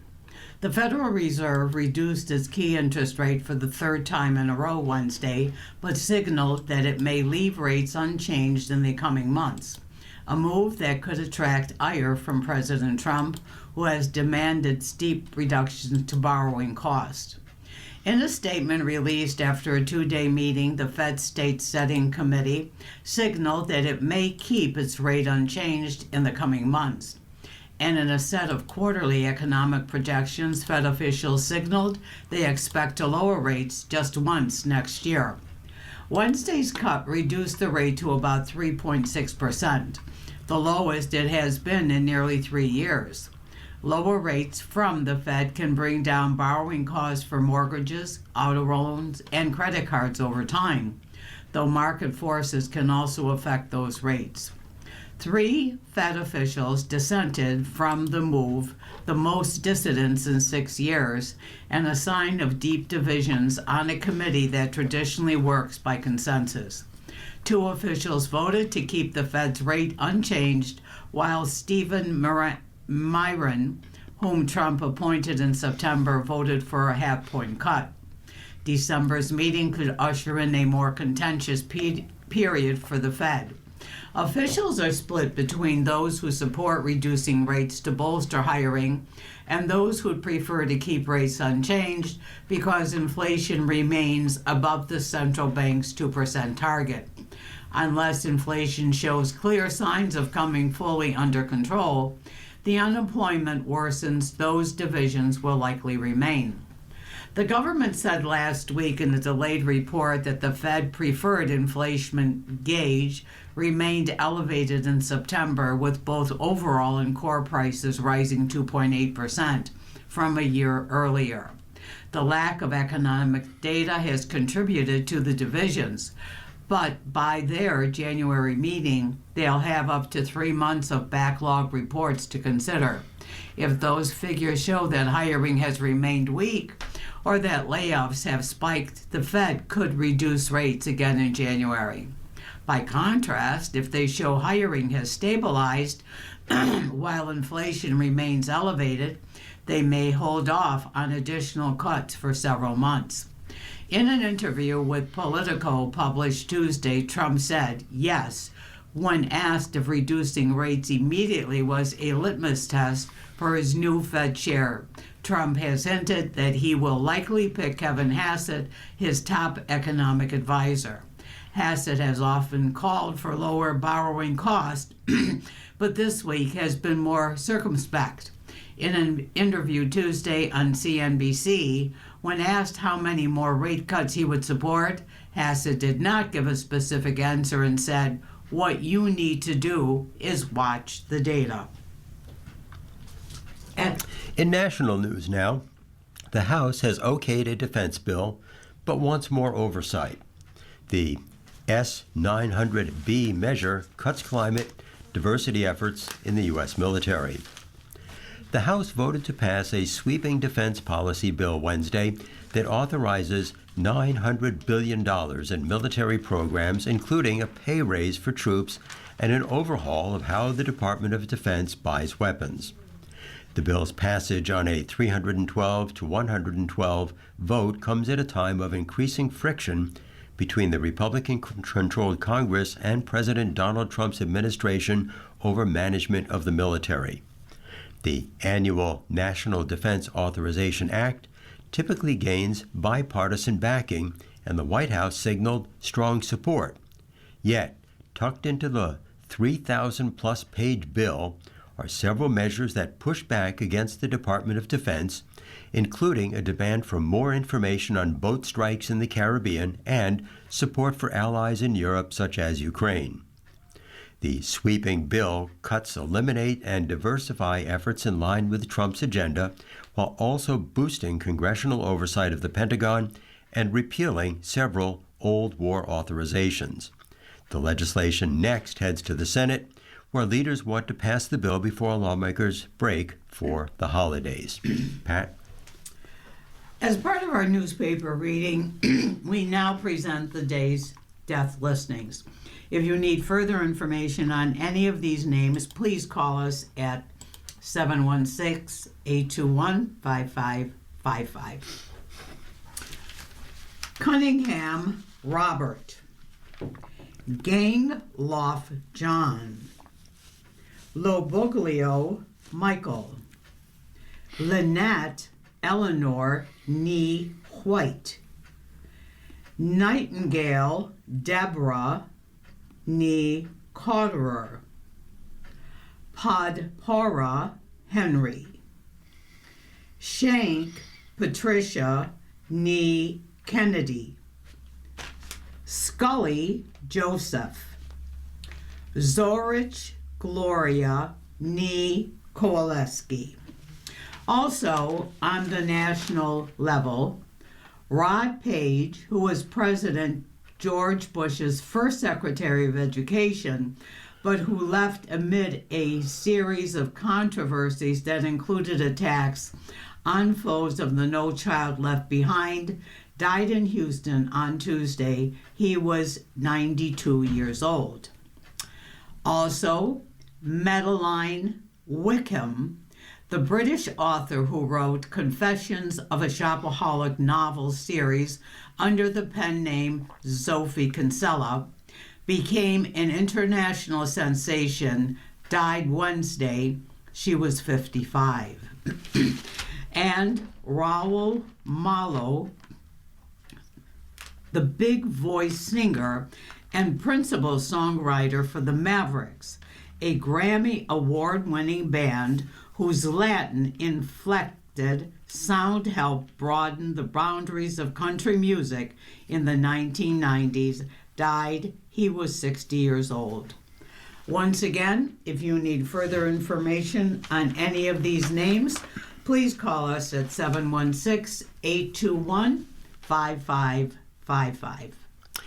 The Federal Reserve reduced its key interest rate for the third time in a row Wednesday, but signaled that it may leave rates unchanged in the coming months, a move that could attract ire from President Trump, who has demanded steep reductions to borrowing costs. In a statement released after a 2-day meeting, the Fed State Setting Committee signaled that it may keep its rate unchanged in the coming months. And in a set of quarterly economic projections, Fed officials signaled they expect to lower rates just once next year. Wednesday's cut reduced the rate to about 3.6%, the lowest it has been in nearly 3 years. Lower rates from the Fed can bring down borrowing costs for mortgages, auto loans, and credit cards over time, though market forces can also affect those rates. 3 Fed officials dissented from the move, the most dissidents in 6 years, and a sign of deep divisions on a committee that traditionally works by consensus. 2 officials voted to keep the Fed's rate unchanged, while Stephen Miron, whom Trump appointed in September, voted for a half-point cut. December's meeting could usher in a more contentious period for the Fed. Officials are split between those who support reducing rates to bolster hiring and those who would prefer to keep rates unchanged because inflation remains above the central bank's 2% target. Unless inflation shows clear signs of coming fully under control, the unemployment worsens, those divisions will likely remain. The government said last week in a delayed report that the Fed preferred inflation gauge remained elevated in September, with both overall and core prices rising 2.8% from a year earlier. The lack of economic data has contributed to the divisions, but by their January meeting, they'll have up to 3 months of backlog reports to consider. If those figures show that hiring has remained weak or that layoffs have spiked, the Fed could reduce rates again in January. By contrast, if they show hiring has stabilized while inflation remains elevated, they may hold off on additional cuts for several months. In an interview with Politico published Tuesday, Trump said, yes, when asked if reducing rates immediately was a litmus test for his new Fed chair. Trump has hinted that he will likely pick Kevin Hassett, his top economic advisor. Hassett has often called for lower borrowing costs, but this week has been more circumspect. In an interview Tuesday on CNBC, when asked how many more rate cuts he would support, Hassett did not give a specific answer and said, "What you need to do is watch the data." In national news now, the House has okayed a defense bill, but wants more oversight. The S-900B measure cuts climate diversity efforts in the U.S. military. The House voted to pass a sweeping defense policy bill Wednesday that authorizes $900 billion in military programs, including a pay raise for troops and an overhaul of how the Department of Defense buys weapons. The bill's passage on a 312 to 112 vote comes at a time of increasing friction between the Republican-controlled Congress and President Donald Trump's administration over management of the military. The annual National Defense Authorization Act typically gains bipartisan backing, and the White House signaled strong support. Yet, tucked into the 3,000-plus page bill are several measures that push back against the Department of Defense, including a demand for more information on boat strikes in the Caribbean and support for allies in Europe such as Ukraine. The sweeping bill cuts eliminate and diversify efforts in line with Trump's agenda, while also boosting congressional oversight of the Pentagon and repealing several old war authorizations. The legislation next heads to the Senate, where leaders want to pass the bill before lawmakers break for the holidays. Pat? As part of our newspaper reading, we now present the day's death listings. If you need further information on any of these names, please call us at 716-821-5555. Cunningham Robert. Gangloff John. Loboglio Michael. Lynette Eleanor Nee White. Nightingale Deborah Nee Cotterer. Podpora Henry. Shank Patricia Nee Kennedy. Scully Joseph. Zorich Gloria Nee Kowaleski. Also, on the national level, Rod Page, who was President George Bush's first Secretary of Education, but who left amid a series of controversies that included attacks on foes of the No Child Left Behind, died in Houston on Tuesday. He was 92 years old. Also, Madeline Wickham, the British author who wrote Confessions of a Shopaholic novel series under the pen name Sophie Kinsella, became an international sensation, died Wednesday. She was 55. And Raul Malo, the big voice singer and principal songwriter for the Mavericks, a Grammy award-winning band whose Latin-inflected sound helped broaden the boundaries of country music in the 1990s, died. He was 60 years old. Once again, if you need further information on any of these names, please call us at 716-821-5555.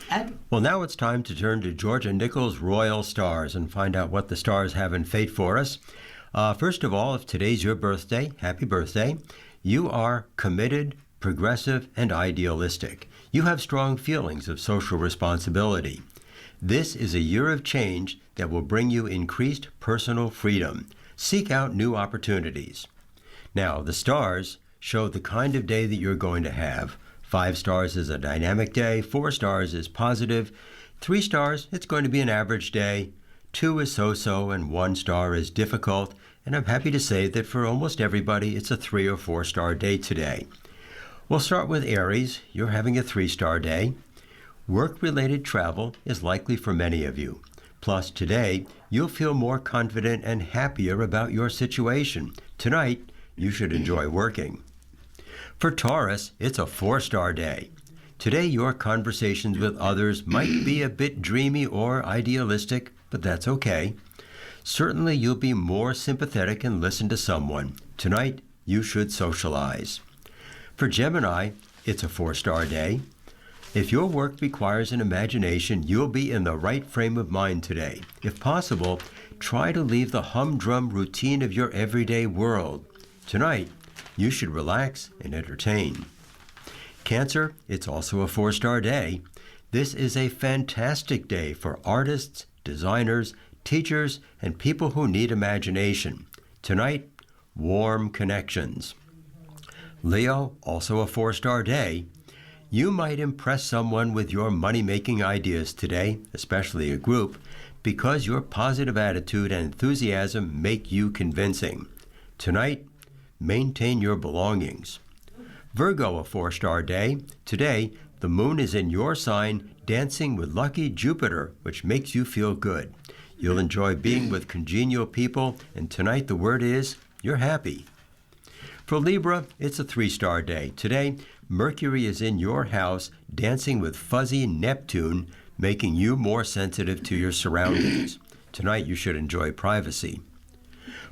Ed? Well, now it's time to turn to Georgia Nichols' Royal Stars and find out what the stars have in fate for us. First of all, if today's your birthday, happy birthday. You are committed, progressive, and idealistic. You have strong feelings of social responsibility. This is a year of change that will bring you increased personal freedom. Seek out new opportunities. Now, the stars show the kind of day that you're going to have. 5 stars is a dynamic day, 4 stars is positive, 3 stars, it's going to be an average day, 2 is so-so, and 1 star is difficult. And I'm happy to say that for almost everybody, it's a 3 or 4 star day today. We'll start with Aries. You're having a 3-star day. Work-related travel is likely for many of you. Plus, today, you'll feel more confident and happier about your situation. Tonight, you should enjoy working. For Taurus, it's a 4-star day. Today, your conversations with others might be a bit dreamy or idealistic, but that's okay. Certainly, you'll be more sympathetic and listen to someone. Tonight, you should socialize. For Gemini, it's a 4-star day. If your work requires an imagination, you'll be in the right frame of mind today. If possible, try to leave the humdrum routine of your everyday world. Tonight, you should relax and entertain. Cancer, it's also a 4-star day. This is a fantastic day for artists, designers, teachers, and people who need imagination. Tonight, warm connections. Leo, also a 4-star day. You might impress someone with your money-making ideas today, especially a group, because your positive attitude and enthusiasm make you convincing. Tonight, maintain your belongings. Virgo, a 4-star day. Today, the moon is in your sign, dancing with lucky Jupiter, which makes you feel good. You'll enjoy being with congenial people, and tonight the word is, you're happy. For Libra, it's a 3-star day. Today, Mercury is in your house, dancing with fuzzy Neptune, making you more sensitive to your surroundings. Tonight, you should enjoy privacy.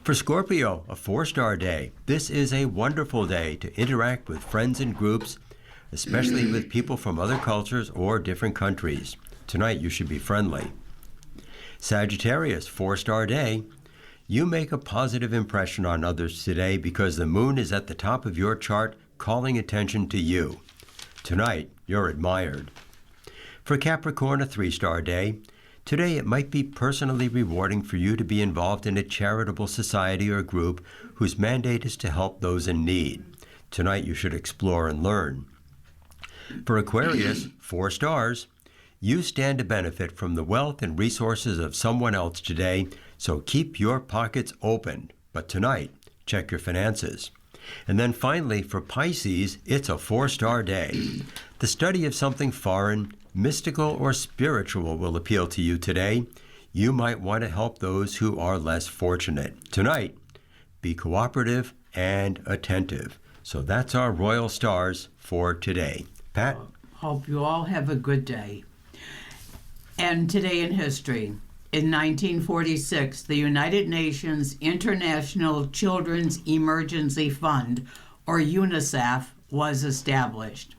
For Scorpio, a 4-star day. This is a wonderful day to interact with friends and groups, especially with people from other cultures or different countries. Tonight, you should be friendly. Sagittarius, 4-star day. You make a positive impression on others today because the moon is at the top of your chart, calling attention to you. Tonight, you're admired. For Capricorn, a 3-star day. Today, it might be personally rewarding for you to be involved in a charitable society or group whose mandate is to help those in need. Tonight, you should explore and learn. For Aquarius, 4 stars. You stand to benefit from the wealth and resources of someone else today, so keep your pockets open. But tonight, check your finances. And then finally, for Pisces, it's a 4-star day. The study of something foreign, mystical, or spiritual will appeal to you today. You might want to help those who are less fortunate. Tonight, be cooperative and attentive. So that's our royal stars for today. Pat? Hope you all have a good day. And today in history. In 1946, the United Nations International Children's Emergency Fund, or UNICEF, was established.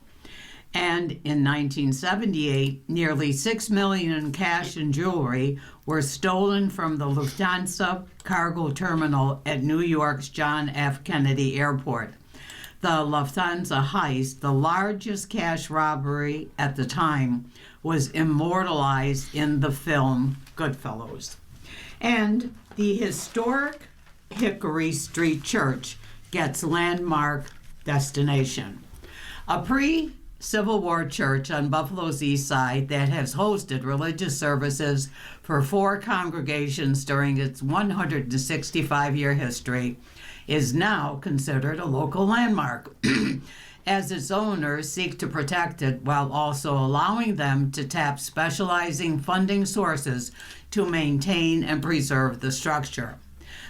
And in 1978, nearly $6 million in cash and jewelry were stolen from the Lufthansa cargo terminal at New York's John F. Kennedy Airport. The Lufthansa heist, the largest cash robbery at the time, was immortalized in the film Goodfellas. And the historic Hickory Street Church gets landmark destination. A pre-Civil War church on Buffalo's east side that has hosted religious services for 4 congregations during its 165-year history is now considered a local landmark, as its owners seek to protect it while also allowing them to tap specializing funding sources to maintain and preserve the structure.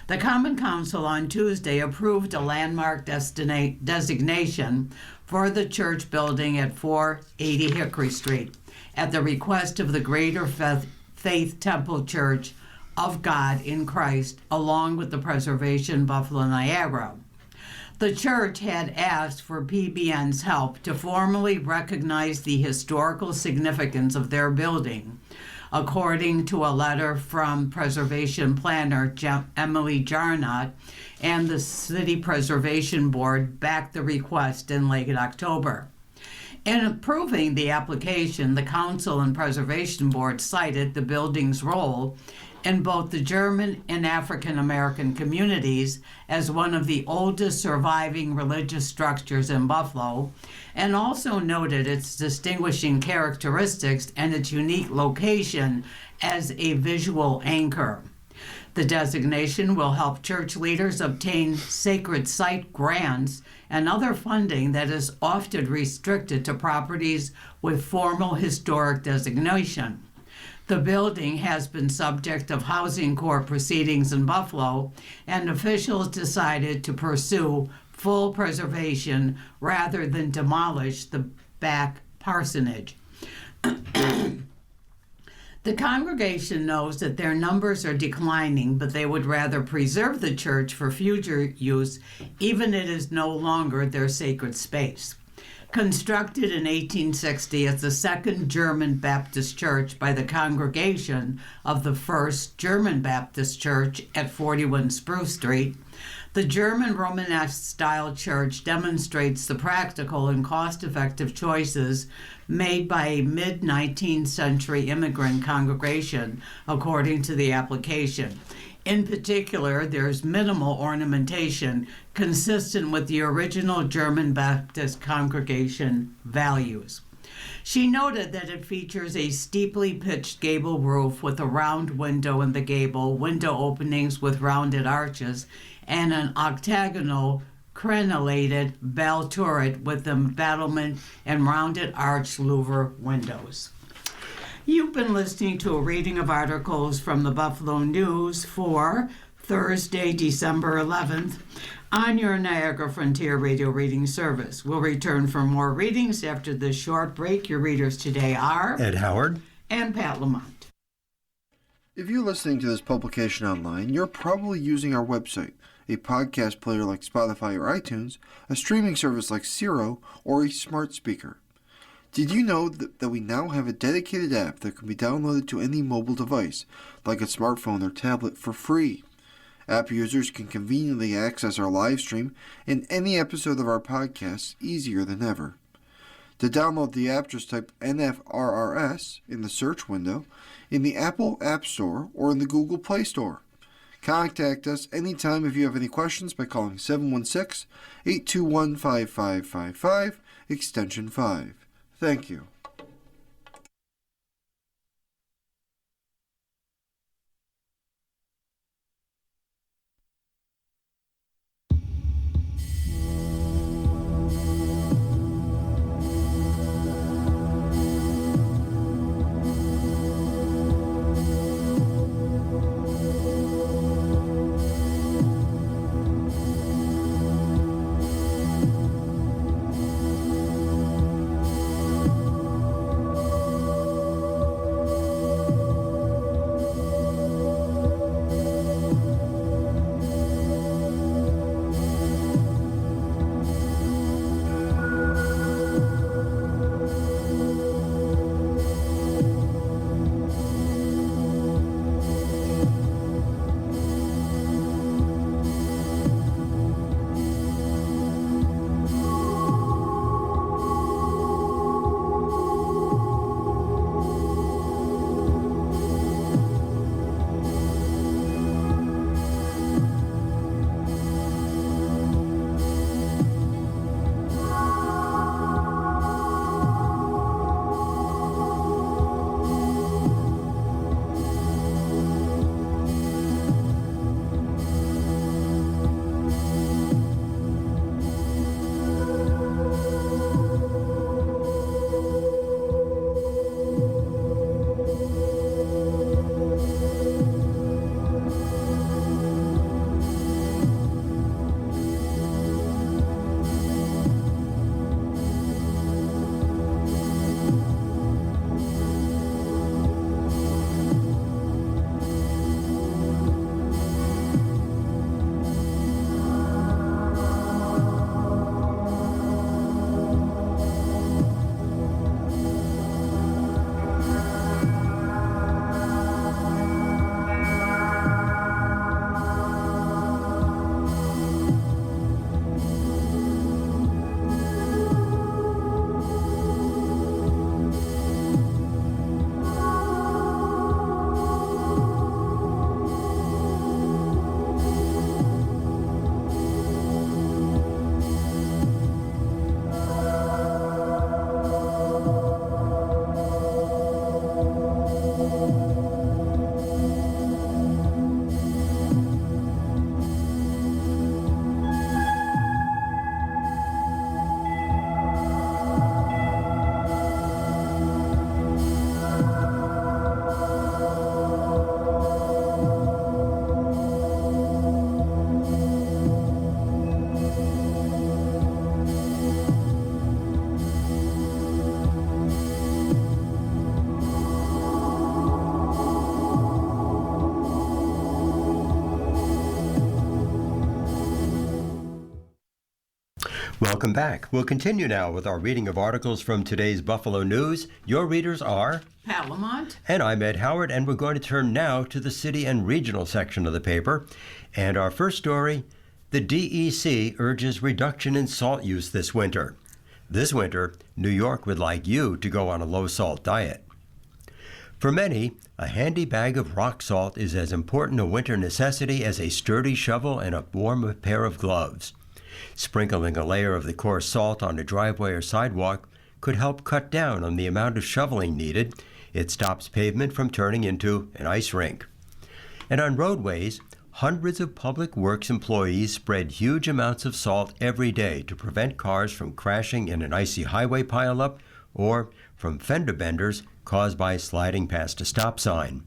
The Common Council on Tuesday approved a landmark designation for the church building at 480 Hickory Street at the request of the Greater Faith Temple Church of God in Christ, along with the Preservation Buffalo Niagara. The church had asked for PBN's help to formally recognize the historical significance of their building. According to a letter from Preservation Planner Emily Jarnot, and the City Preservation Board backed the request in late October. In approving the application, the Council and Preservation Board cited the building's role in both the German and African American communities as one of the oldest surviving religious structures in Buffalo, and also noted its distinguishing characteristics and its unique location as a visual anchor. The designation will help church leaders obtain sacred site grants and other funding that is often restricted to properties with formal historic designation. The building has been subject of housing court proceedings in Buffalo, and officials decided to pursue full preservation rather than demolish the back parsonage. The congregation knows that their numbers are declining, but they would rather preserve the church for future use, even if it is no longer their sacred space. Constructed in 1860 as the second German Baptist church by the congregation of the first German Baptist church at 41 Spruce Street, the German Romanesque-style church demonstrates the practical and cost-effective choices made by a mid-19th century immigrant congregation, according to the application. In particular, there's minimal ornamentation consistent with the original German Baptist congregation values. She noted that it features a steeply pitched gable roof with a round window in the gable, window openings with rounded arches, and an octagonal crenellated bell turret with embattlement and rounded arch louver windows. You've been listening to a reading of articles from the Buffalo News for Thursday, December 11th on your Niagara Frontier Radio Reading Service. We'll return for more readings after this short break. Your readers today are Ed Howard and Pat Lamont. If you're listening to this publication online, you're probably using our website, a podcast player like Spotify or iTunes, a streaming service like Siro, or a smart speaker. Did you know that we now have a dedicated app that can be downloaded to any mobile device, like a smartphone or tablet, for free? App users can conveniently access our live stream and any episode of our podcast easier than ever. To download the app, just type NFRRS in the search window in the Apple App Store or in the Google Play Store. Contact us anytime if you have any questions by calling 716-821-5555, extension 5. Thank you. Welcome back. We'll continue now with our reading of articles from today's Buffalo News. Your readers are Pat Lamont. And I'm Ed Howard, and we're going to turn now to the city and regional section of the paper. And our first story, the DEC urges reduction in salt use this winter. This winter, New York would like you to go on a low-salt diet. For many, a handy bag of rock salt is as important a winter necessity as a sturdy shovel and a warm pair of gloves. Sprinkling a layer of the coarse salt on a driveway or sidewalk could help cut down on the amount of shoveling needed. It stops pavement from turning into an ice rink. And on roadways, hundreds of public works employees spread huge amounts of salt every day to prevent cars from crashing in an icy highway pileup or from fender benders caused by sliding past a stop sign.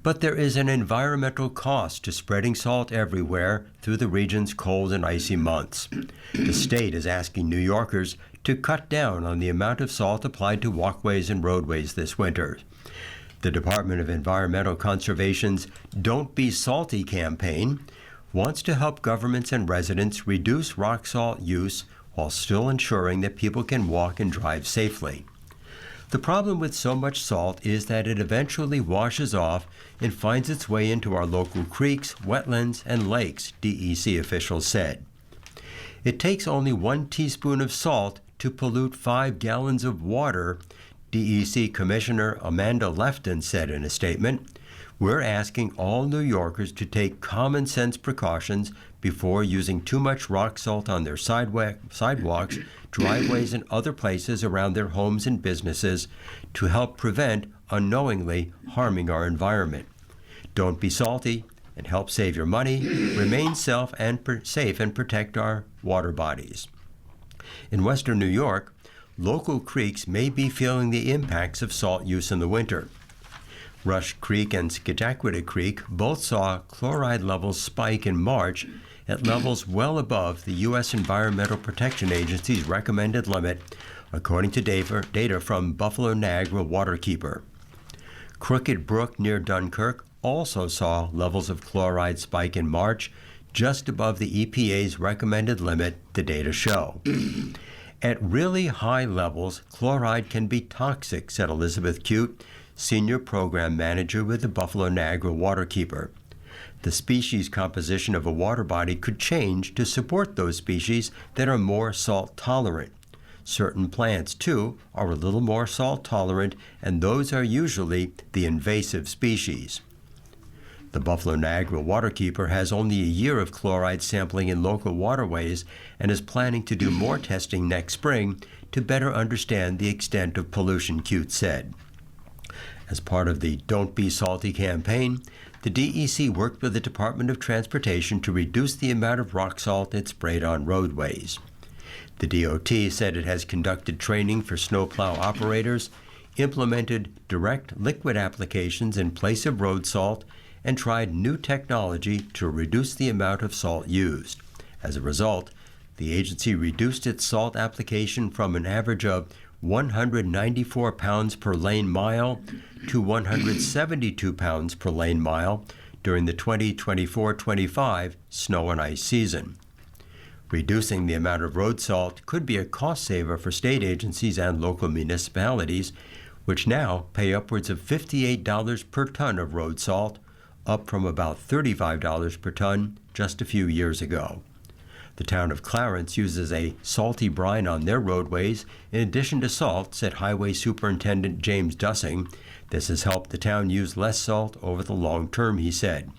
But there is an environmental cost to spreading salt everywhere through the region's cold and icy months. The state is asking New Yorkers to cut down on the amount of salt applied to walkways and roadways this winter. The Department of Environmental Conservation's Don't Be Salty campaign wants to help governments and residents reduce rock salt use while still ensuring that people can walk and drive safely. The problem with so much salt is that it eventually washes off and finds its way into our local creeks, wetlands, and lakes, DEC officials said. It takes only 1 teaspoon of salt to pollute 5 gallons of water, DEC Commissioner Amanda Lefton said in a statement. We're asking all New Yorkers to take common sense precautions before using too much rock salt on their sidewalks, driveways, and other places around their homes and businesses to help prevent unknowingly harming our environment. Don't be salty and help save your money. Remain safe and protect our water bodies. In western New York, local creeks may be feeling the impacts of salt use in the winter. Rush Creek and Schenectady Creek both saw chloride levels spike in March at levels well above the U.S. Environmental Protection Agency's recommended limit, according to data from Buffalo Niagara Waterkeeper. Crooked Brook near Dunkirk also saw levels of chloride spike in March, just above the EPA's recommended limit, the data show. At really high levels, chloride can be toxic, said Elizabeth Cute, Senior Program Manager with the Buffalo Niagara Waterkeeper. The species composition of a water body could change to support those species that are more salt tolerant. Certain plants, too, are a little more salt tolerant, and those are usually the invasive species. The Buffalo Niagara Waterkeeper has only a year of chloride sampling in local waterways and is planning to do more testing next spring to better understand the extent of pollution, Cute said. As part of the Don't Be Salty campaign, the DEC worked with the Department of Transportation to reduce the amount of rock salt it sprayed on roadways. The DOT said it has conducted training for snowplow operators, implemented direct liquid applications in place of road salt, and tried new technology to reduce the amount of salt used. As a result, the agency reduced its salt application from an average of 194 pounds per lane mile to 172 pounds per lane mile during the 2024-25 snow and ice season. Reducing the amount of road salt could be a cost saver for state agencies and local municipalities, which now pay upwards of $58 per ton of road salt, up from about $35 per ton just a few years ago. The town of Clarence uses a salty brine on their roadways in addition to salt, said Highway Superintendent James Dussing. This has helped the town use less salt over the long term, he said.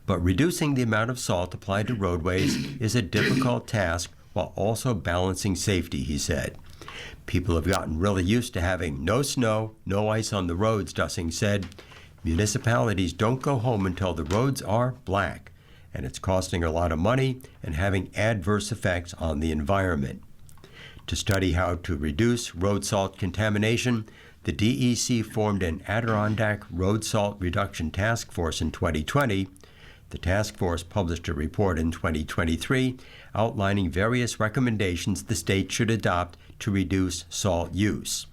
But reducing the amount of salt applied to roadways is a difficult task while also balancing safety, he said. People have gotten really used to having no snow, no ice on the roads, Dussing said. Municipalities don't go home until the roads are black, and it's costing a lot of money and having adverse effects on the environment. To study how to reduce road salt contamination, the DEC formed an Adirondack Road Salt Reduction Task Force in 2020. The task force published a report in 2023 outlining various recommendations the state should adopt to reduce salt use.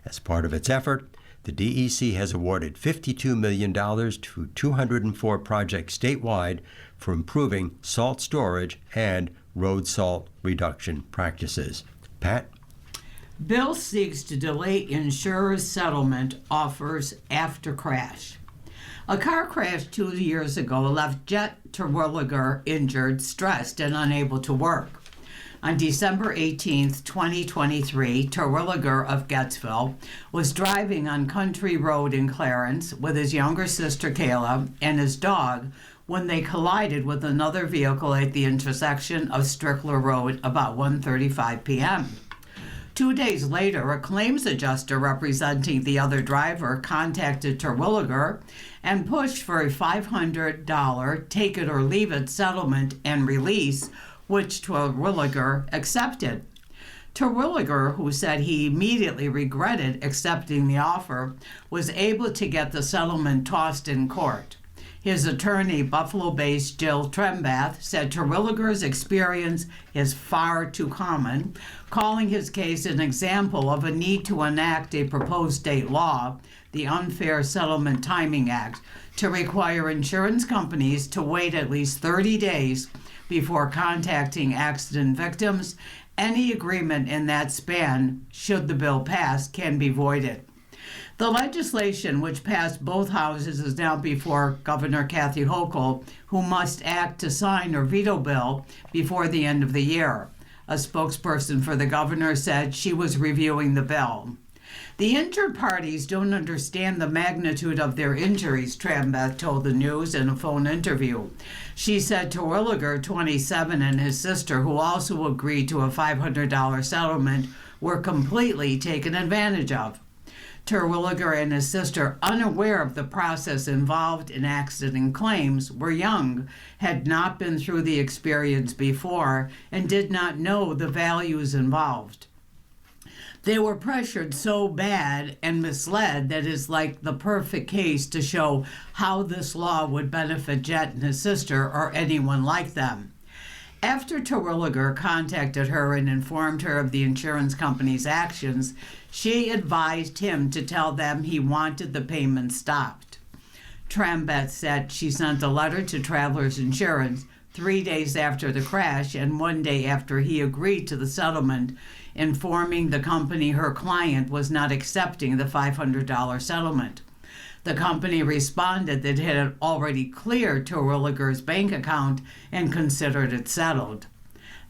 As part of its effort, the DEC has awarded $52 million to 204 projects statewide for improving salt storage and road salt reduction practices. Pat? Bill seeks to delay insurer's settlement offers after crash. A car crash 2 years ago left Jet Terwilliger injured, stressed, and unable to work. On December 18, 2023, Terwilliger of Gettsville was driving on Country Road in Clarence with his younger sister Kayla and his dog when they collided with another vehicle at the intersection of Strickler Road about 1:35 p.m. 2 days later, a claims adjuster representing the other driver contacted Terwilliger and pushed for a $500 take-it-or-leave-it settlement and release, which Terwilliger accepted. Terwilliger, who said he immediately regretted accepting the offer, was able to get the settlement tossed in court. His attorney, Buffalo-based Jill Trembath, said Terwilliger's experience is far too common, calling his case an example of a need to enact a proposed state law, the Unfair Settlement Timing Act, to require insurance companies to wait at least 30 days before contacting accident victims. Any agreement in that span, should the bill pass, can be voided. The legislation, which passed both houses, is now before Governor Kathy Hochul, who must act to sign or veto bill before the end of the year. A spokesperson for the governor said she was reviewing the bill. The injured parties don't understand the magnitude of their injuries, Trembath told the news in a phone interview. She said Terwilliger, 27, and his sister, who also agreed to a $500 settlement, were completely taken advantage of. Terwilliger and his sister, unaware of the process involved in accident claims, were young, had not been through the experience before, and did not know the values involved. They were pressured so bad and misled that it's like the perfect case to show how this law would benefit Jet and his sister or anyone like them. After Terwilliger contacted her and informed her of the insurance company's actions, she advised him to tell them he wanted the payment stopped. Trembath said she sent a letter to Travelers Insurance 3 days after the crash and 1 day after he agreed to the settlement, informing the company her client was not accepting the $500 settlement. The company responded that it had already cleared Terwilliger's bank account and considered it settled.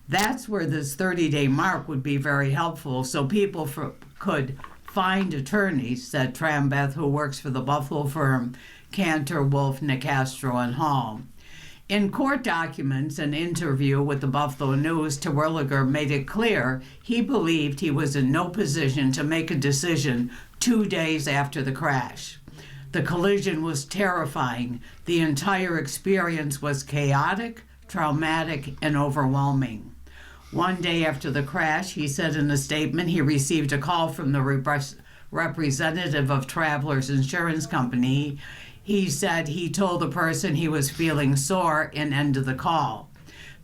That's where this 30-day mark would be very helpful so people could find attorneys, said Trembath, who works for the Buffalo firm Cantor, Wolf, Nicastro, and Hall. In court documents, an interview with the Buffalo News, Terwilliger made it clear he believed he was in no position to make a decision 2 days after the crash. The collision was terrifying. The entire experience was chaotic, traumatic, and overwhelming. 1 day after the crash, he said in a statement he received a call from the representative of Travelers Insurance Company. He said he told the person he was feeling sore and ended the call.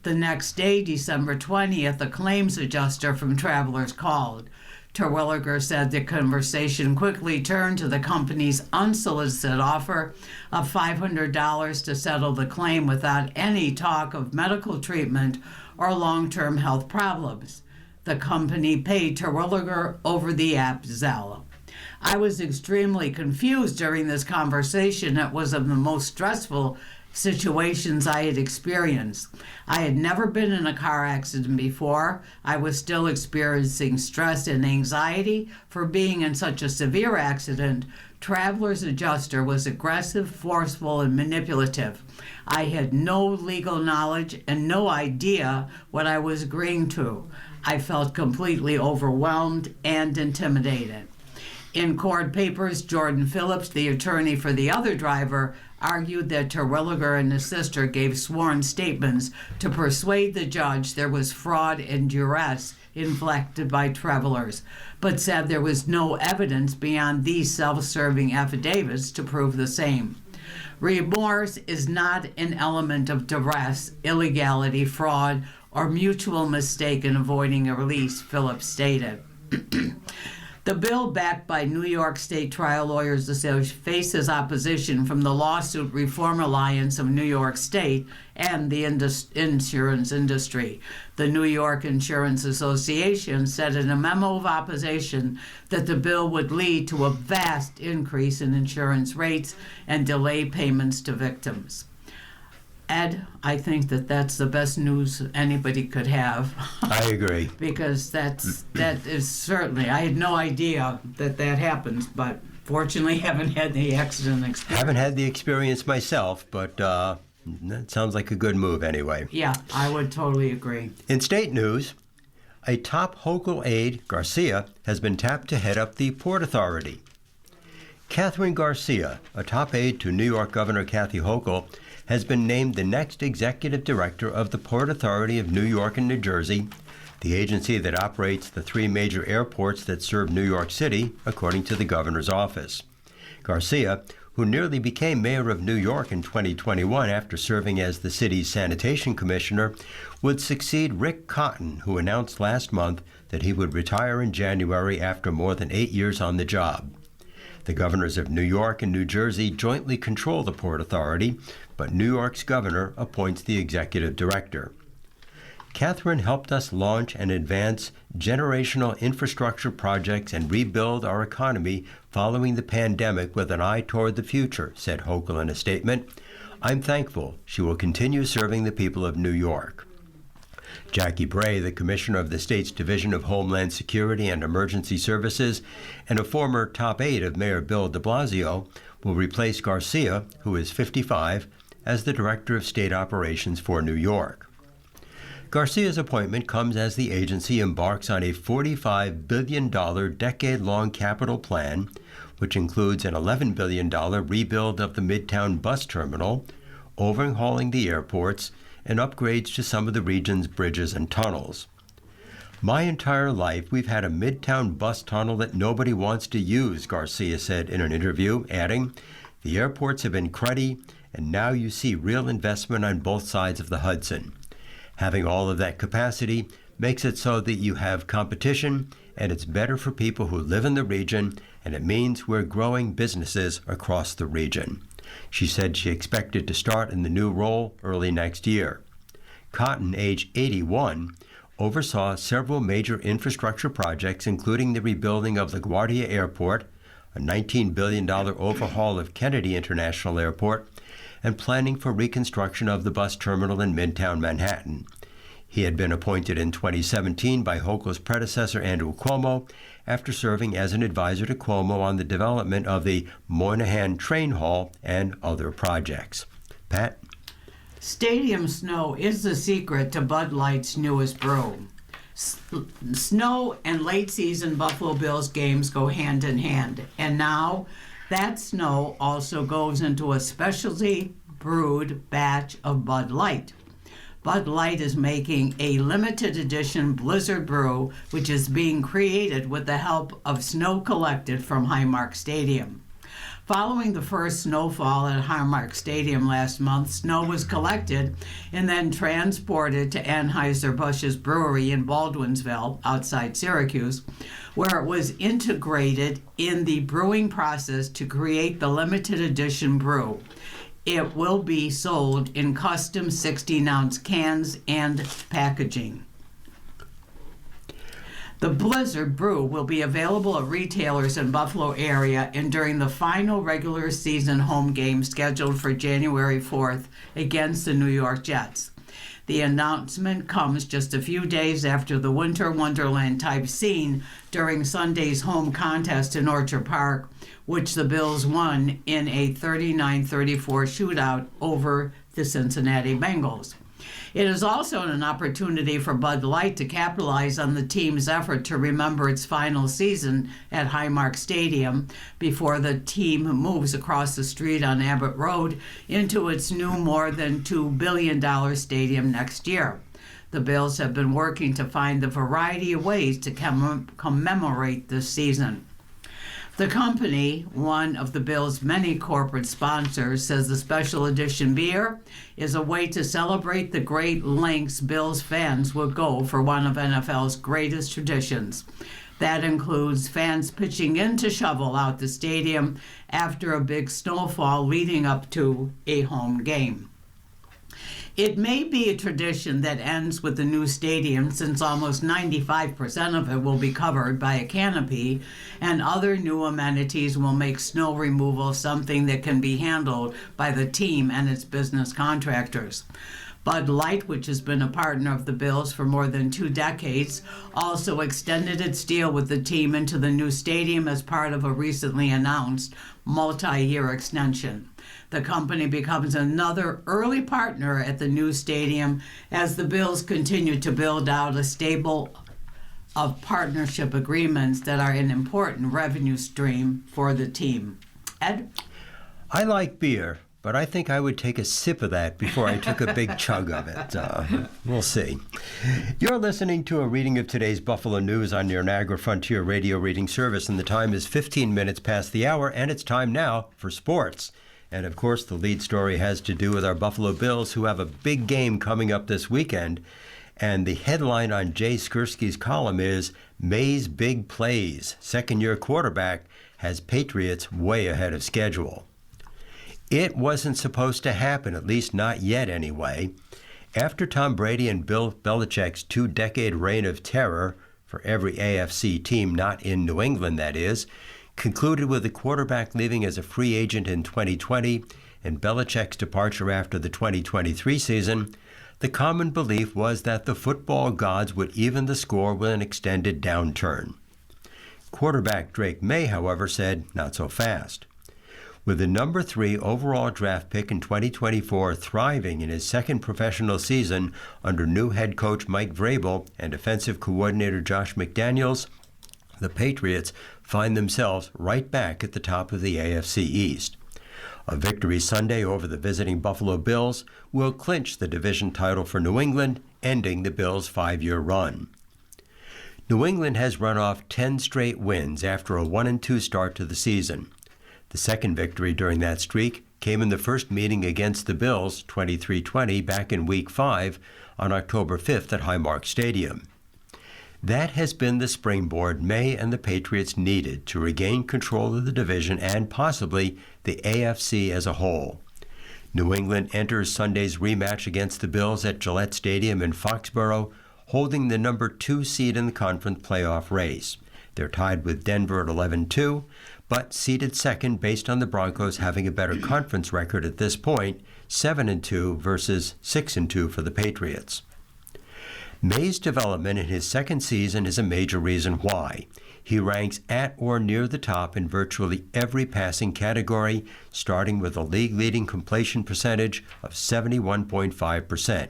The next day, December 20th, a claims adjuster from Travelers called. Terwilliger said the conversation quickly turned to the company's unsolicited offer of $500 to settle the claim without any talk of medical treatment or long-term health problems. The company paid Terwilliger over the app Zelle. I was extremely confused during this conversation. It was of the most stressful situations I had experienced. I had never been in a car accident before. I was still experiencing stress and anxiety for being in such a severe accident. Traveler's adjuster was aggressive, forceful, and manipulative. I had no legal knowledge and no idea what I was agreeing to. I felt completely overwhelmed and intimidated. In court papers, Jordan Phillips, the attorney for the other driver, argued that Terwilliger and his sister gave sworn statements to persuade the judge there was fraud and duress inflicted by Travelers, but said there was no evidence beyond these self-serving affidavits to prove the same. Remorse is not an element of duress, illegality, fraud, or mutual mistake in avoiding a release, Phillips stated. The bill, backed by New York State Trial Lawyers Association, faces opposition from the Lawsuit Reform Alliance of New York State and the insurance industry. The New York Insurance Association said in a memo of opposition that the bill would lead to a vast increase in insurance rates and delay payments to victims. Ed, I think that that's the best news anybody could have. I agree. Because that is certainly, I had no idea that happens, but fortunately haven't had the accident experience. Haven't had the experience myself, but that sounds like a good move anyway. Yeah, I would totally agree. In state news, a top Hochul aide, Garcia, has been tapped to head up the Port Authority. Catherine Garcia, a top aide to New York Governor Kathy Hochul, has been named the next executive director of the Port Authority of New York and New Jersey, the agency that operates the 3 major airports that serve New York City, according to the governor's office. Garcia, who nearly became mayor of New York in 2021 after serving as the city's sanitation commissioner, would succeed Rick Cotton, who announced last month that he would retire in January after more than 8 years on the job. The governors of New York and New Jersey jointly control the Port Authority, but New York's governor appoints the executive director. Catherine helped us launch and advance generational infrastructure projects and rebuild our economy following the pandemic with an eye toward the future, said Hochul in a statement. I'm thankful she will continue serving the people of New York. Jackie Bray, the commissioner of the state's Division of Homeland Security and Emergency Services, and a former top aide of Mayor Bill de Blasio, will replace Garcia, who is 55, as the Director of State Operations for New York. Garcia's appointment comes as the agency embarks on a $45 billion decade-long capital plan, which includes an $11 billion rebuild of the Midtown bus terminal, overhauling the airports, and upgrades to some of the region's bridges and tunnels. My entire life, we've had a Midtown bus tunnel that nobody wants to use, Garcia said in an interview, adding, the airports have been cruddy, and now you see real investment on both sides of the Hudson. Having all of that capacity makes it so that you have competition, and it's better for people who live in the region, and it means we're growing businesses across the region. She said she expected to start in the new role early next year. Cotton, age 81, oversaw several major infrastructure projects, including the rebuilding of LaGuardia Airport, a $19 billion overhaul of Kennedy International Airport, and planning for reconstruction of the bus terminal in Midtown Manhattan. He had been appointed in 2017 by Hochul's predecessor, Andrew Cuomo, after serving as an advisor to Cuomo on the development of the Moynihan Train Hall and other projects. Pat? Stadium snow is the secret to Bud Light's newest brew. Snow and late-season Buffalo Bills games go hand in hand, and now that snow also goes into a specialty brewed batch of Bud Light. Bud Light is making a limited edition Blizzard Brew, which is being created with the help of snow collected from Highmark Stadium. Following the first snowfall at Highmark Stadium last month, snow was collected and then transported to Anheuser-Busch's brewery in Baldwinsville, outside Syracuse, where it was integrated in the brewing process to create the limited edition brew. It will be sold in custom 16-ounce cans and packaging. The Blizzard Brew will be available at retailers in Buffalo area and during the final regular season home game scheduled for January 4th against the New York Jets. The announcement comes just a few days after the Winter Wonderland type scene during Sunday's home contest in Orchard Park, which the Bills won in a 39-34 shootout over the Cincinnati Bengals. It is also an opportunity for Bud Light to capitalize on the team's effort to remember its final season at Highmark Stadium before the team moves across the street on Abbott Road into its new more than $2 billion stadium next year. The Bills have been working to find a variety of ways to commemorate this season. The company, one of the Bills' many corporate sponsors, says the special edition beer is a way to celebrate the great lengths Bills fans will go for one of NFL's greatest traditions. That includes fans pitching in to shovel out the stadium after a big snowfall leading up to a home game. It may be a tradition that ends with the new stadium, since almost 95% of it will be covered by a canopy, and other new amenities will make snow removal something that can be handled by the team and its business contractors. Bud Light, which has been a partner of the Bills for more than 2 decades, also extended its deal with the team into the new stadium as part of a recently announced multi-year extension. The company becomes another early partner at the new stadium as the Bills continue to build out a stable of partnership agreements that are an important revenue stream for the team. Ed? I like beer, but I think I would take a sip of that before I took a big chug of it. We'll see. You're listening to a reading of today's Buffalo News on your Niagara Frontier Radio Reading Service, and the time is 15 minutes past the hour, and it's time now for sports. And of course, the lead story has to do with our Buffalo Bills, who have a big game coming up this weekend. And the headline on Jay Skursky's column is, May's Big Plays. Second-year quarterback has Patriots way ahead of schedule. It wasn't supposed to happen, at least not yet anyway. After Tom Brady and Bill Belichick's 2-decade reign of terror, for every AFC team not in New England, that is, concluded with the quarterback leaving as a free agent in 2020 and Belichick's departure after the 2023 season, the common belief was that the football gods would even the score with an extended downturn. Quarterback Drake May, however, said not so fast. With the number 3 overall draft pick in 2024 thriving in his second professional season under new head coach Mike Vrabel and offensive coordinator Josh McDaniels, the Patriots find themselves right back at the top of the AFC East. A victory Sunday over the visiting Buffalo Bills will clinch the division title for New England, ending the Bills' 5-year run. New England has run off 10 straight wins after a 1-2 start to the season. The second victory during that streak came in the first meeting against the Bills, 23-20, back in Week 5 on October 5th at Highmark Stadium. That has been the springboard May and the Patriots needed to regain control of the division and possibly the AFC as a whole. New England enters Sunday's rematch against the Bills at Gillette Stadium in Foxborough, holding the number 2 seed in the conference playoff race. They're tied with Denver at 11-2, but seeded second based on the Broncos having a better conference record at this point, 7-2 versus 6-2 for the Patriots. May's development in his second season is a major reason why. He ranks at or near the top in virtually every passing category, starting with a league-leading completion percentage of 71.5%.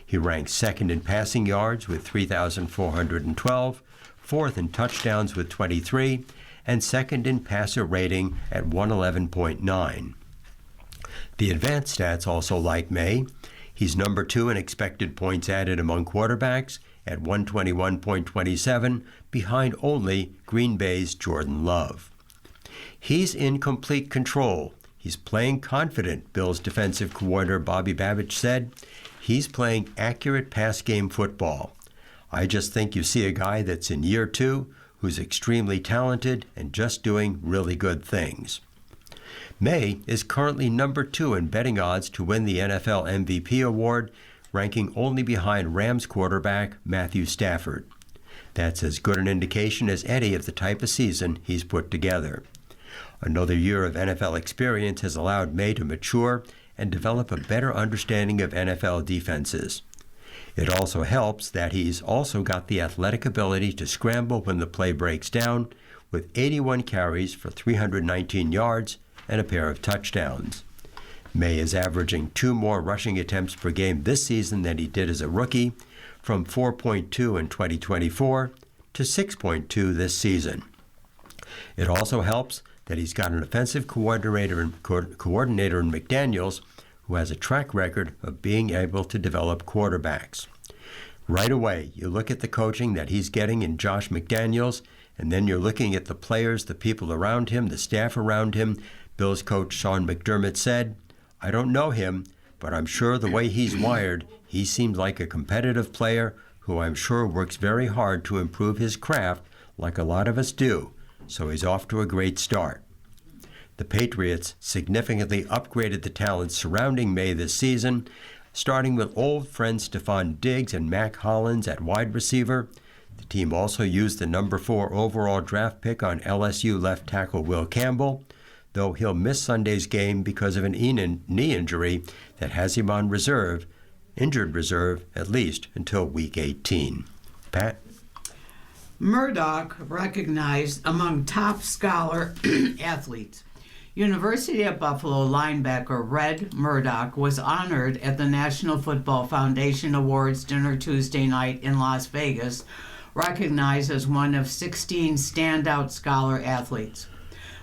He ranks second in passing yards with 3,412, fourth in touchdowns with 23, and second in passer rating at 111.9. The advanced stats also like May. He's number 2 in expected points added among quarterbacks at 121.27, behind only Green Bay's Jordan Love. He's in complete control. He's playing confident, Bills defensive coordinator Bobby Babich said. He's playing accurate pass game football. I just think you see a guy that's in year 2 who's extremely talented and just doing really good things. May is currently number 2 in betting odds to win the NFL MVP award, ranking only behind Rams quarterback Matthew Stafford. That's as good an indication as any of the type of season he's put together. Another year of NFL experience has allowed May to mature and develop a better understanding of NFL defenses. It also helps that he's also got the athletic ability to scramble when the play breaks down, with 81 carries for 319 yards and a pair of touchdowns. May is averaging 2 more rushing attempts per game this season than he did as a rookie, from 4.2 in 2024 to 6.2 this season. It also helps that he's got an offensive coordinator in McDaniels, who has a track record of being able to develop quarterbacks. Right away, you look at the coaching that he's getting in Josh McDaniels, And then you're looking at the players, the people around him, the staff around him. Bills coach Sean McDermott said, "I don't know him, but I'm sure the way he's wired, he seems like a competitive player who I'm sure works very hard to improve his craft like a lot of us do. So he's off to a great start." The Patriots significantly upgraded the talent surrounding May this season, starting with old friends Stephon Diggs and Mac Hollins at wide receiver. The team also used the number 4 overall draft pick on LSU left tackle Will Campbell, though he'll miss Sunday's game because of an knee injury that has him on injured reserve, at least until Week 18. Pat? Murdoch recognized among top scholar athletes. University of Buffalo linebacker Red Murdoch was honored at the National Football Foundation Awards dinner Tuesday night in Las Vegas, recognized as one of 16 standout scholar athletes.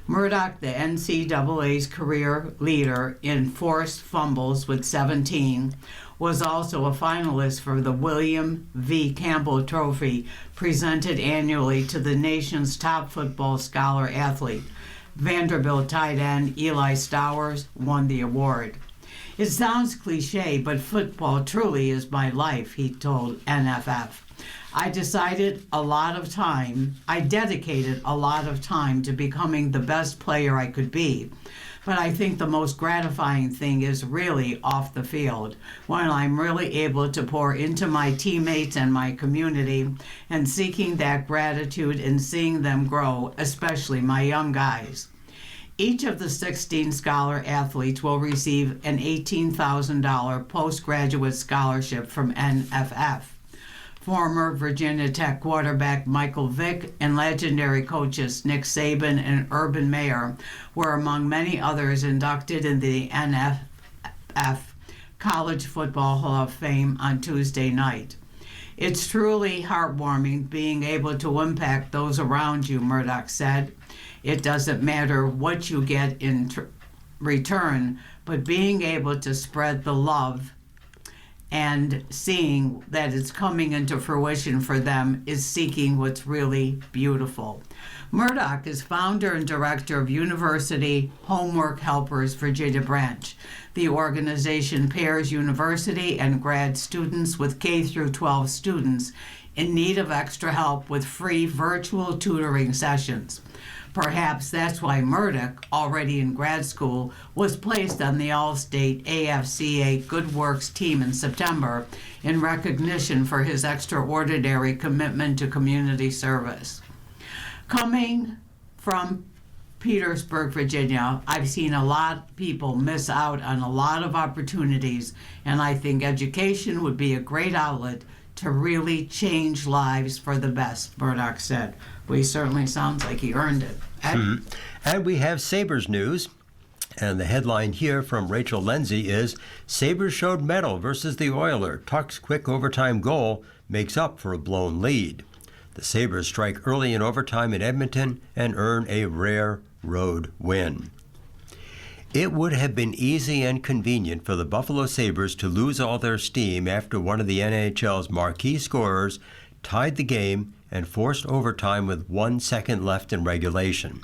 Murdoch, the NCAA's career leader in forced fumbles with 17, was also a finalist for the William V. Campbell Trophy, presented annually to the nation's top football scholar athlete. Vanderbilt tight end Eli Stowers won the award. "It sounds cliche, but football truly is my life," he told NFF. I dedicated a lot of time to becoming the best player I could be. But I think the most gratifying thing is really off the field, when I'm really able to pour into my teammates and my community, and seeking that gratitude and seeing them grow, especially my young guys. Each of the 16 scholar athletes will receive an $18,000 postgraduate scholarship from NFF. Former Virginia Tech quarterback Michael Vick and legendary coaches Nick Saban and Urban Meyer were among many others inducted in the NFF College Football Hall of Fame on Tuesday night. "It's truly heartwarming being able to impact those around you," Murdoch said. "It doesn't matter what you get in return, but being able to spread the love and seeing that it's coming into fruition for them is seeking what's really beautiful." Murdoch is founder and director of University Homework Helpers Virginia Branch. The organization pairs university and grad students with K-12 students in need of extra help with free virtual tutoring sessions. Perhaps that's why Murdoch, already in grad school, was placed on the All-State AFCA Good Works team in September in recognition for his extraordinary commitment to community service. Coming from Petersburg, Virginia, I've seen a lot of people miss out on a lot of opportunities, and I think education would be a great outlet to really change lives for the best, Murdoch said. Well, he certainly sounds like he earned it. And we have Sabres news. And the headline here from Rachel Lindsay is, "Sabres showed mettle versus the Oilers. Tuch's quick overtime goal makes up for a blown lead." The Sabres strike early in overtime in Edmonton and earn a rare road win. It would have been easy and convenient for the Buffalo Sabres to lose all their steam after one of the NHL's marquee scorers tied the game and forced overtime with 1 second left in regulation.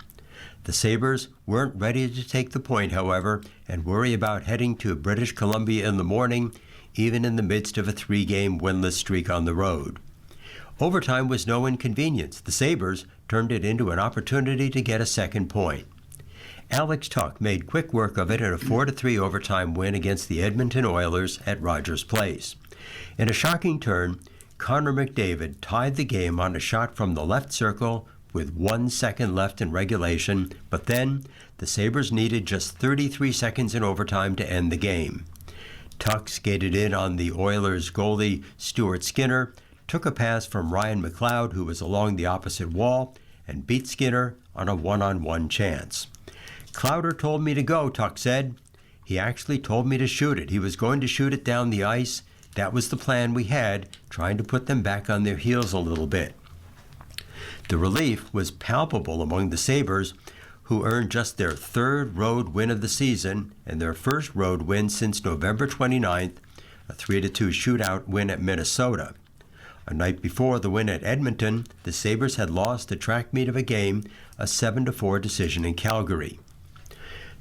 The Sabres weren't ready to take the point, however, and worry about heading to British Columbia in the morning, even in the midst of a 3-game winless streak on the road. Overtime was no inconvenience. The Sabres turned it into an opportunity to get a second point. Alex Tuch made quick work of it in a 4-3 overtime win against the Edmonton Oilers at Rogers Place. In a shocking turn, Connor McDavid tied the game on a shot from the left circle with 1 second left in regulation, but then the Sabres needed just 33 seconds in overtime to end the game. Tuch skated in on the Oilers goalie Stuart Skinner, took a pass from Ryan McLeod, who was along the opposite wall, and beat Skinner on a one-on-one chance. "Clowder told me to go," Tuch said. "He actually told me to shoot it. He was going to shoot it down the ice. That was the plan we had, trying to put them back on their heels a little bit." The relief was palpable among the Sabres, who earned just their third road win of the season and their first road win since November 29th, a 3-2 shootout win at Minnesota. A night before the win at Edmonton, the Sabres had lost the track meet of a game, a 7-4 decision in Calgary.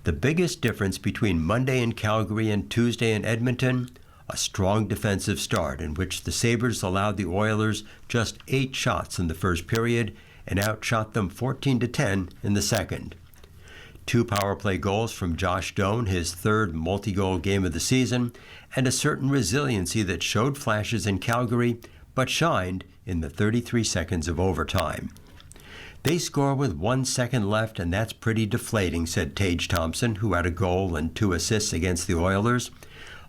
The biggest difference between Monday in Calgary and Tuesday in Edmonton, a strong defensive start in which the Sabres allowed the Oilers just 8 shots in the first period and outshot them 14-10 in the second. 2 power play goals from Josh Doan, his third multi-goal game of the season, and a certain resiliency that showed flashes in Calgary but shined in the 33 seconds of overtime. They score with 1 second left, and that's pretty deflating, said Tage Thompson, who had a goal and 2 assists against the Oilers.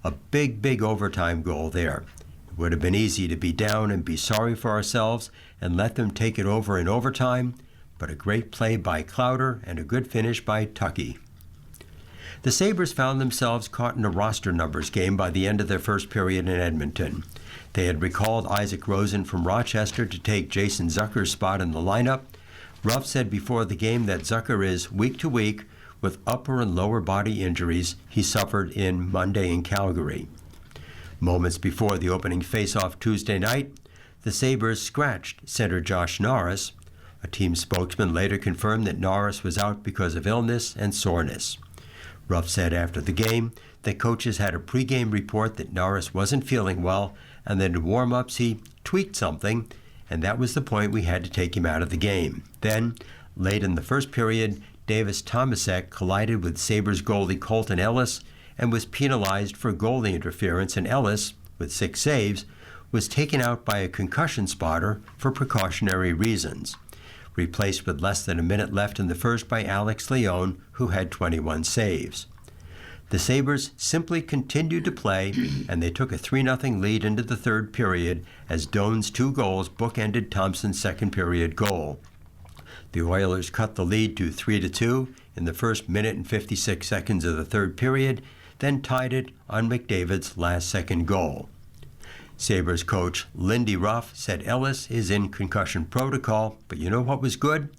A big overtime goal there. It would have been easy to be down and be sorry for ourselves and let them take it over in overtime, but a great play by Clowder and a good finish by Tuckey. The Sabres found themselves caught in a roster numbers game by the end of their first period in Edmonton. They had recalled Isaac Rosen from Rochester to take Jason Zucker's spot in the lineup. Ruff said before the game that Zucker is week to week with upper and lower body injuries he suffered in Monday in Calgary. Moments before the opening face-off Tuesday night, the Sabres scratched center Josh Norris. A team spokesman later confirmed that Norris was out because of illness and soreness. Ruff said after the game that coaches had a pregame report that Norris wasn't feeling well and that in warm-ups he tweaked something, and that was the point we had to take him out of the game. Then, late in the first period, Davis Tomasek collided with Sabres goalie Colton Ellis and was penalized for goalie interference, and Ellis, with 6 saves, was taken out by a concussion spotter for precautionary reasons, replaced with less than a minute left in the first by Alex Leone, who had 21 saves. The Sabres simply continued to play, and they took a 3-0 lead into the third period as Doan's 2 goals bookended Thompson's second period goal. The Oilers cut the lead to 3-2 in the first minute and 56 seconds of the third period, then tied it on McDavid's last-second goal. Sabres coach Lindy Ruff said Ellis is in concussion protocol, but you know what was good?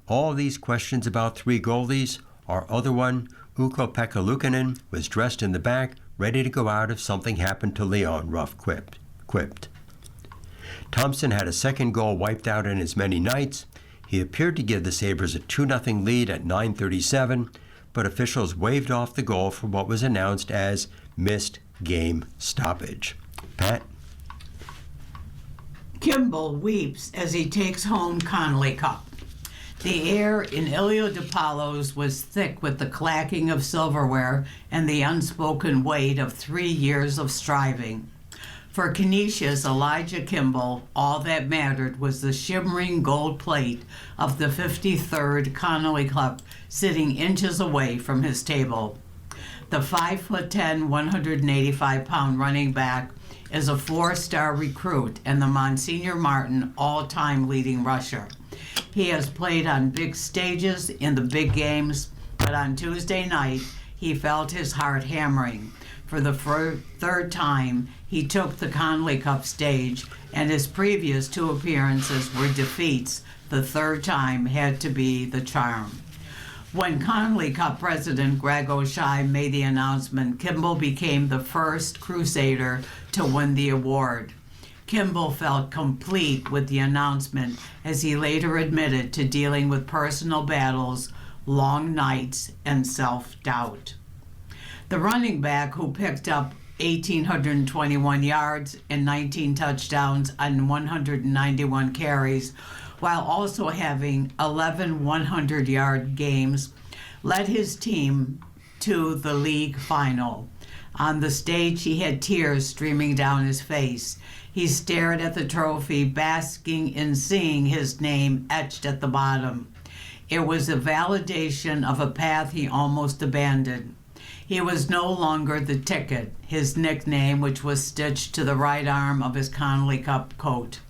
All these questions about 3 goalies, our other one, Ukko-Pekka Luukkonen, was dressed in the back, ready to go out if something happened to Leon, Ruff quipped. Thompson had a second goal wiped out in as many nights. He appeared to give the Sabres a 2-0 lead at 9:37, but officials waved off the goal for what was announced as missed game stoppage. Pat? Kimball weeps as he takes home Connolly Cup. The air in Ilio DiPaolo's was thick with the clacking of silverware and the unspoken weight of 3 years of striving. For Canisius Elijah Kimball, all that mattered was the shimmering gold plate of the 53rd Connolly Cup sitting inches away from his table. The 5'10", 185-pound running back is a 4-star recruit and the Monsignor Martin all-time leading rusher. He has played on big stages in the big games, but on Tuesday night, he felt his heart hammering. For the third time, he took the Connolly Cup stage, and his previous 2 appearances were defeats. The third time had to be the charm. When Connolly Cup president Greg O'Shea made the announcement, Kimball became the first Crusader to win the award. Kimball felt complete with the announcement, as he later admitted to dealing with personal battles, long nights, and self-doubt. The running back, who picked up 1,821 yards and 19 touchdowns on 191 carries, while also having 11 100-yard games, led his team to the league final. On the stage, he had tears streaming down his face. He stared at the trophy, basking in seeing his name etched at the bottom. It was a validation of a path he almost abandoned. He was no longer the Ticket, his nickname, which was stitched to the right arm of his Connolly Cup coat.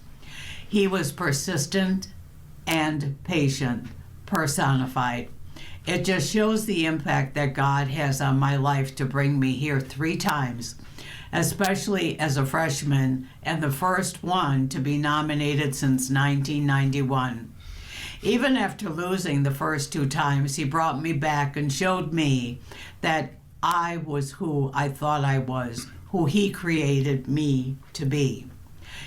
He was persistent and patient, personified. It just shows the impact that God has on my life to bring me here 3 times, especially as a freshman and the first one to be nominated since 1991. Even after losing the first 2 times, he brought me back and showed me that I was who I thought I was, who he created me to be.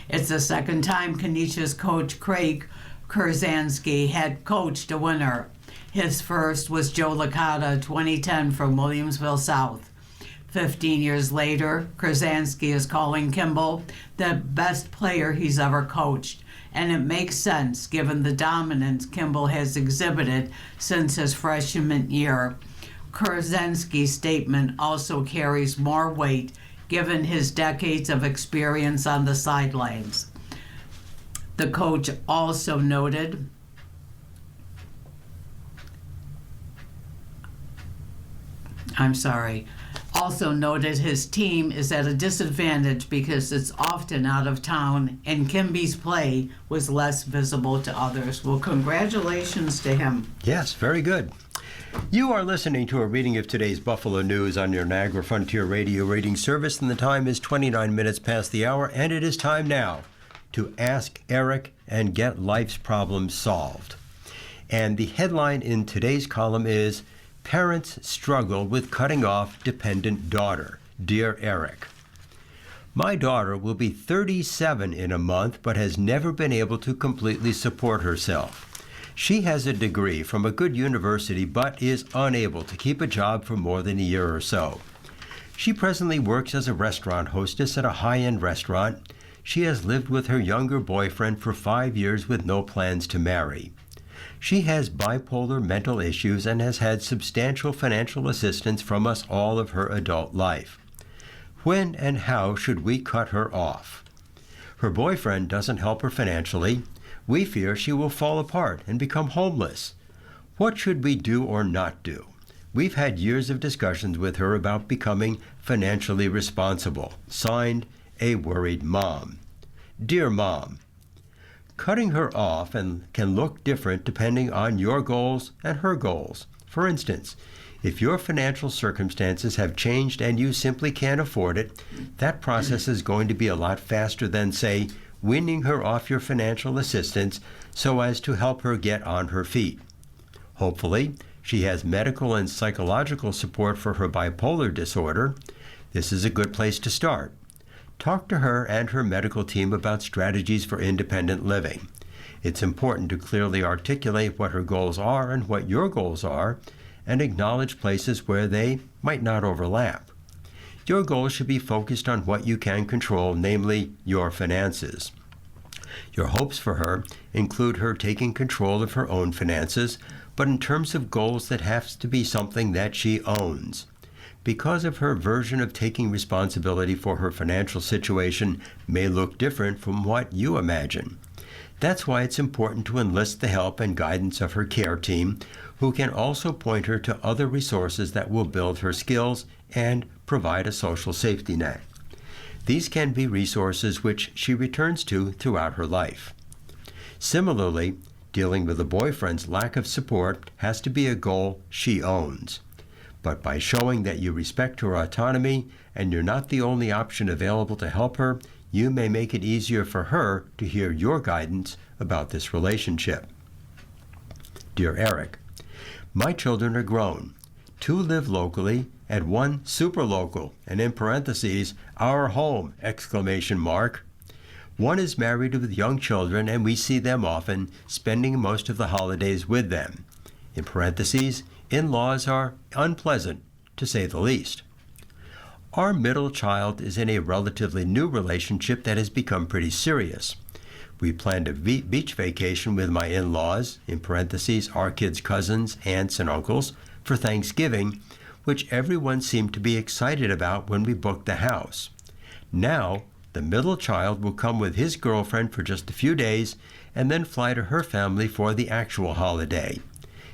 It's the second time Canisius coach Craig Kurzanski had coached a winner. His first was Joe Licata, 2010 from Williamsville South. 15 years later, Kurzanski is calling Kimball the best player he's ever coached, and it makes sense given the dominance Kimball has exhibited since his freshman year. Kurzanski's statement also carries more weight given his decades of experience on the sidelines. The coach also noted his team is at a disadvantage because it's often out of town and Kimby's play was less visible to others. Well, congratulations to him. Yes, very good. You are listening to a reading of today's Buffalo News on your Niagara Frontier Radio reading service, and the time is 29 minutes past the hour, and it is time now to Ask Eric and get life's problems solved. And the headline in today's column is Parents Struggle with Cutting Off Dependent Daughter. Dear Eric, my daughter will be 37 in a month but has never been able to completely support herself. She has a degree from a good university but is unable to keep a job for more than a year or so. She presently works as a restaurant hostess at a high-end restaurant. She has lived with her younger boyfriend for 5 years with no plans to marry. She has bipolar mental issues and has had substantial financial assistance from us all of her adult life. When and how should we cut her off? Her boyfriend doesn't help her financially. We fear she will fall apart and become homeless. What should we do or not do? We've had years of discussions with her about becoming financially responsible. Signed, a worried mom. Dear Mom, cutting her off can look different depending on your goals and her goals. For instance, if your financial circumstances have changed and you simply can't afford it, that process is going to be a lot faster than, say, weaning her off your financial assistance so as to help her get on her feet. Hopefully, she has medical and psychological support for her bipolar disorder. This is a good place to start. Talk to her and her medical team about strategies for independent living. It's important to clearly articulate what her goals are and what your goals are, and acknowledge places where they might not overlap. Your goals should be focused on what you can control, namely your finances. Your hopes for her include her taking control of her own finances, but in terms of goals, that has to be something that she owns. Because of her version of taking responsibility for her financial situation may look different from what you imagine. That's why it's important to enlist the help and guidance of her care team, who can also point her to other resources that will build her skills and provide a social safety net. These can be resources which she returns to throughout her life. Similarly, dealing with a boyfriend's lack of support has to be a goal she owns. But by showing that you respect her autonomy and you're not the only option available to help her, you may make it easier for her to hear your guidance about this relationship. Dear Eric, my children are grown. 2 live locally and 1 super local, and in parentheses, our home, ! 1 is married with young children and we see them often, spending most of the holidays with them. In parentheses, in-laws are unpleasant, to say the least. Our middle child is in a relatively new relationship that has become pretty serious. We planned a beach vacation with my in-laws, in parentheses, our kids' cousins, aunts, and uncles, for Thanksgiving, which everyone seemed to be excited about when we booked the house. Now, the middle child will come with his girlfriend for just a few days and then fly to her family for the actual holiday.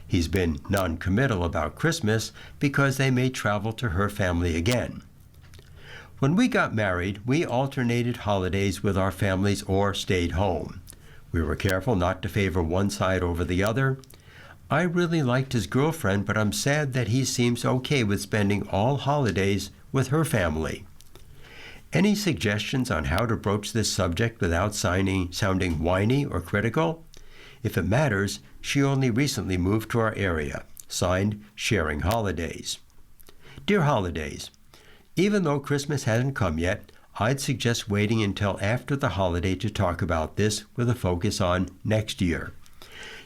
He's been non-committal about Christmas because they may travel to her family again. When we got married, we alternated holidays with our families or stayed home. We were careful not to favor one side over the other. I really liked his girlfriend, but I'm sad that he seems okay with spending all holidays with her family. Any suggestions on how to broach this subject without sounding whiny or critical? If it matters, she only recently moved to our area. Signed, Sharing Holidays. Dear Holidays, even though Christmas hasn't come yet, I'd suggest waiting until after the holiday to talk about this with a focus on next year.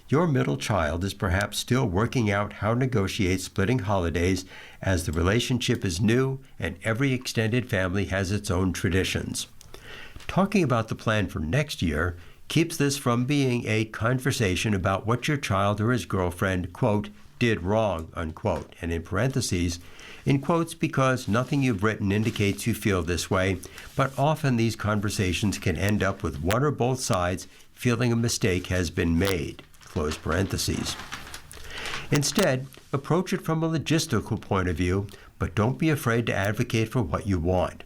Your middle child is perhaps still working out how to negotiate splitting holidays as the relationship is new and every extended family has its own traditions. Talking about the plan for next year keeps this from being a conversation about what your child or his girlfriend, quote, did wrong, unquote, and in parentheses, in quotes because nothing you've written indicates you feel this way, but often these conversations can end up with one or both sides feeling a mistake has been made, close parentheses. Instead, approach it from a logistical point of view, but don't be afraid to advocate for what you want.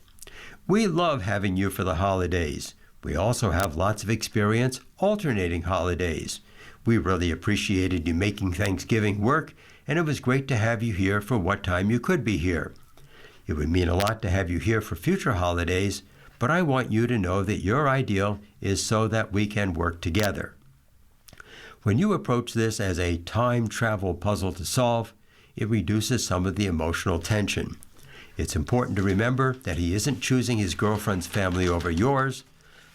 We love having you for the holidays. We also have lots of experience alternating holidays. We really appreciated you making Thanksgiving work, and it was great to have you here for what time you could be here. It would mean a lot to have you here for future holidays, but I want you to know that your ideal is so that we can work together. When you approach this as a time travel puzzle to solve, it reduces some of the emotional tension. It's important to remember that he isn't choosing his girlfriend's family over yours,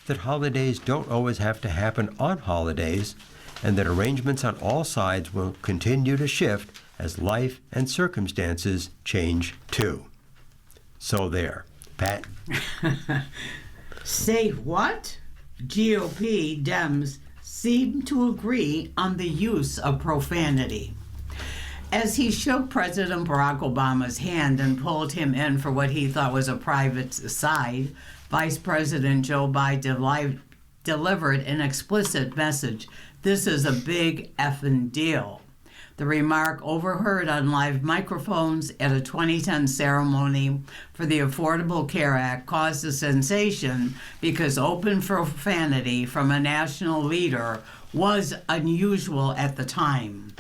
that holidays don't always have to happen on holidays, and that arrangements on all sides will continue to shift as life and circumstances change too. So there. Pat? Say what? GOP Dems seem to agree on the use of profanity. As he shook President Barack Obama's hand and pulled him in for what he thought was a private aside, Vice President Joe Biden delivered an explicit message. This is a big effing deal. The remark, overheard on live microphones at a 2010 ceremony for the Affordable Care Act, caused a sensation because open profanity from a national leader was unusual at the time.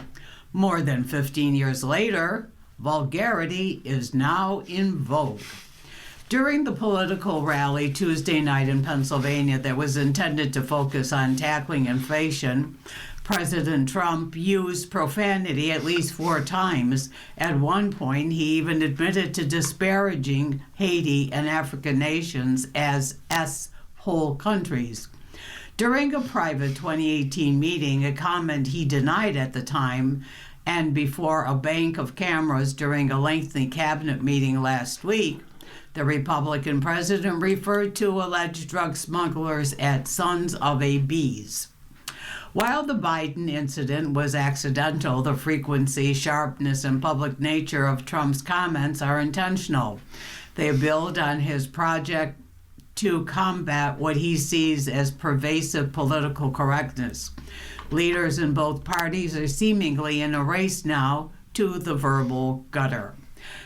More than 15 years later, vulgarity is now in vogue. During the political rally Tuesday night in Pennsylvania that was intended to focus on tackling inflation, President Trump used profanity at least 4 times. At one point, he even admitted to disparaging Haiti and African nations as S-hole countries. During a private 2018 meeting, a comment he denied at the time, and before a bank of cameras during a lengthy cabinet meeting last week, the Republican president referred to alleged drug smugglers as sons of a bees. While the Biden incident was accidental, the frequency, sharpness, and public nature of Trump's comments are intentional. They build on his project to combat what he sees as pervasive political correctness. Leaders in both parties are seemingly in a race now to the verbal gutter.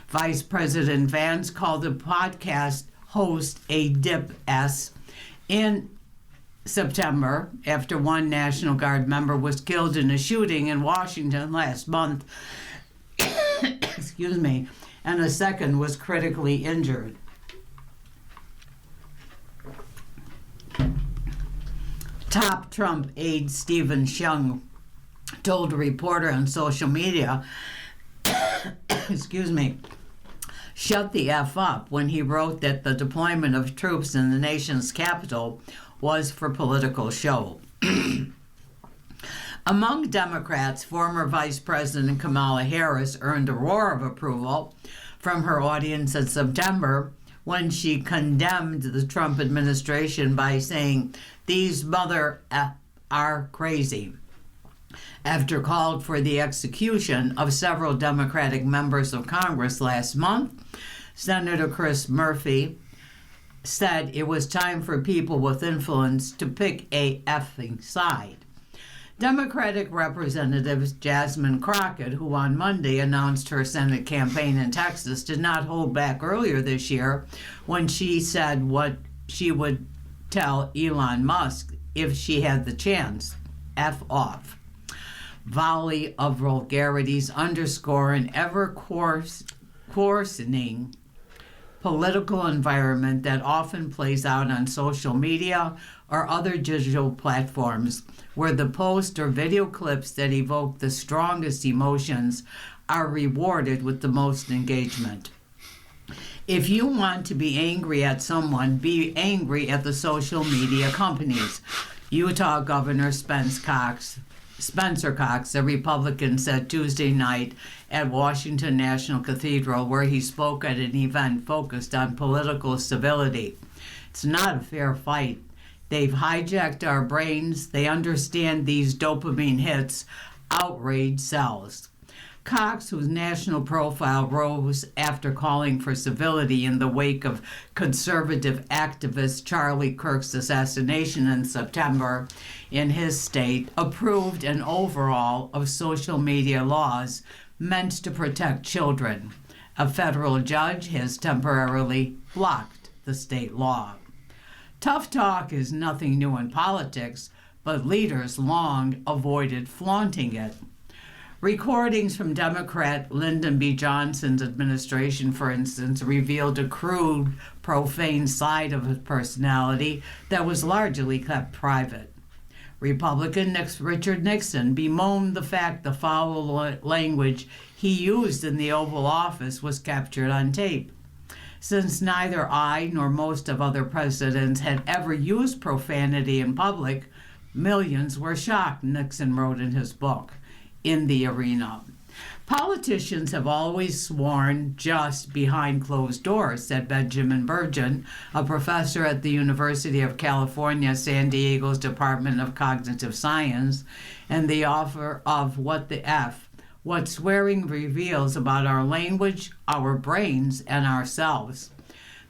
Vice President Vance called the podcast host a dip-ass in September after one National Guard member was killed in a shooting in Washington last month, excuse me, and a second was critically injured. Top Trump aide Stephen Chung told a reporter on social media, excuse me, shut the F up when he wrote that the deployment of troops in the nation's capital was for political show. Among Democrats, former Vice President Kamala Harris earned a roar of approval from her audience in September when she condemned the Trump administration by saying, "These mother are crazy," after called for the execution of several Democratic members of Congress last month. Senator Chris Murphy said it was time for people with influence to pick a effing side. Democratic Representative Jasmine Crockett, who on Monday announced her Senate campaign in Texas, did not hold back earlier this year when she said what she would tell Elon Musk if she had the chance: F off. Volley of vulgarities underscore an ever coarsening political environment that often plays out on social media or other digital platforms, where the post or video clips that evoke the strongest emotions are rewarded with the most engagement. If you want to be angry at someone, be angry at the social media companies. Utah Governor Spencer Cox, a Republican, said Tuesday night at Washington National Cathedral, where he spoke at an event focused on political civility. It's not a fair fight. They've hijacked our brains. They understand these dopamine hits outrage sells. Cox, whose national profile rose after calling for civility in the wake of conservative activist Charlie Kirk's assassination in September in his state, approved an overhaul of social media laws meant to protect children. A federal judge has temporarily blocked the state law. Tough talk is nothing new in politics, but leaders long avoided flaunting it. Recordings from Democrat Lyndon B. Johnson's administration, for instance, revealed a crude, profane side of his personality that was largely kept private. Republican Richard Nixon bemoaned the fact the foul language he used in the Oval Office was captured on tape. Since neither I nor most of other presidents had ever used profanity in public, millions were shocked, Nixon wrote in his book, In the Arena. Politicians have always sworn just behind closed doors, said Benjamin Burgeon, a professor at the University of California, San Diego's Department of Cognitive Science, and the author of What Swearing Reveals About Our Language, Our Brains, and Ourselves.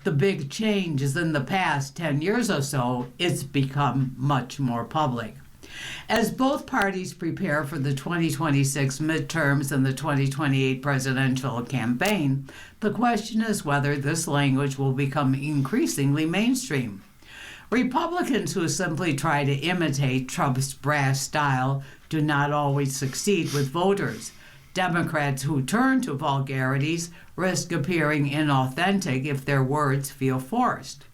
The big change is in the past 10 years or so, it's become much more public. As both parties prepare for the 2026 midterms and the 2028 presidential campaign, the question is whether this language will become increasingly mainstream. Republicans who simply try to imitate Trump's brash style do not always succeed with voters. Democrats who turn to vulgarities risk appearing inauthentic if their words feel forced.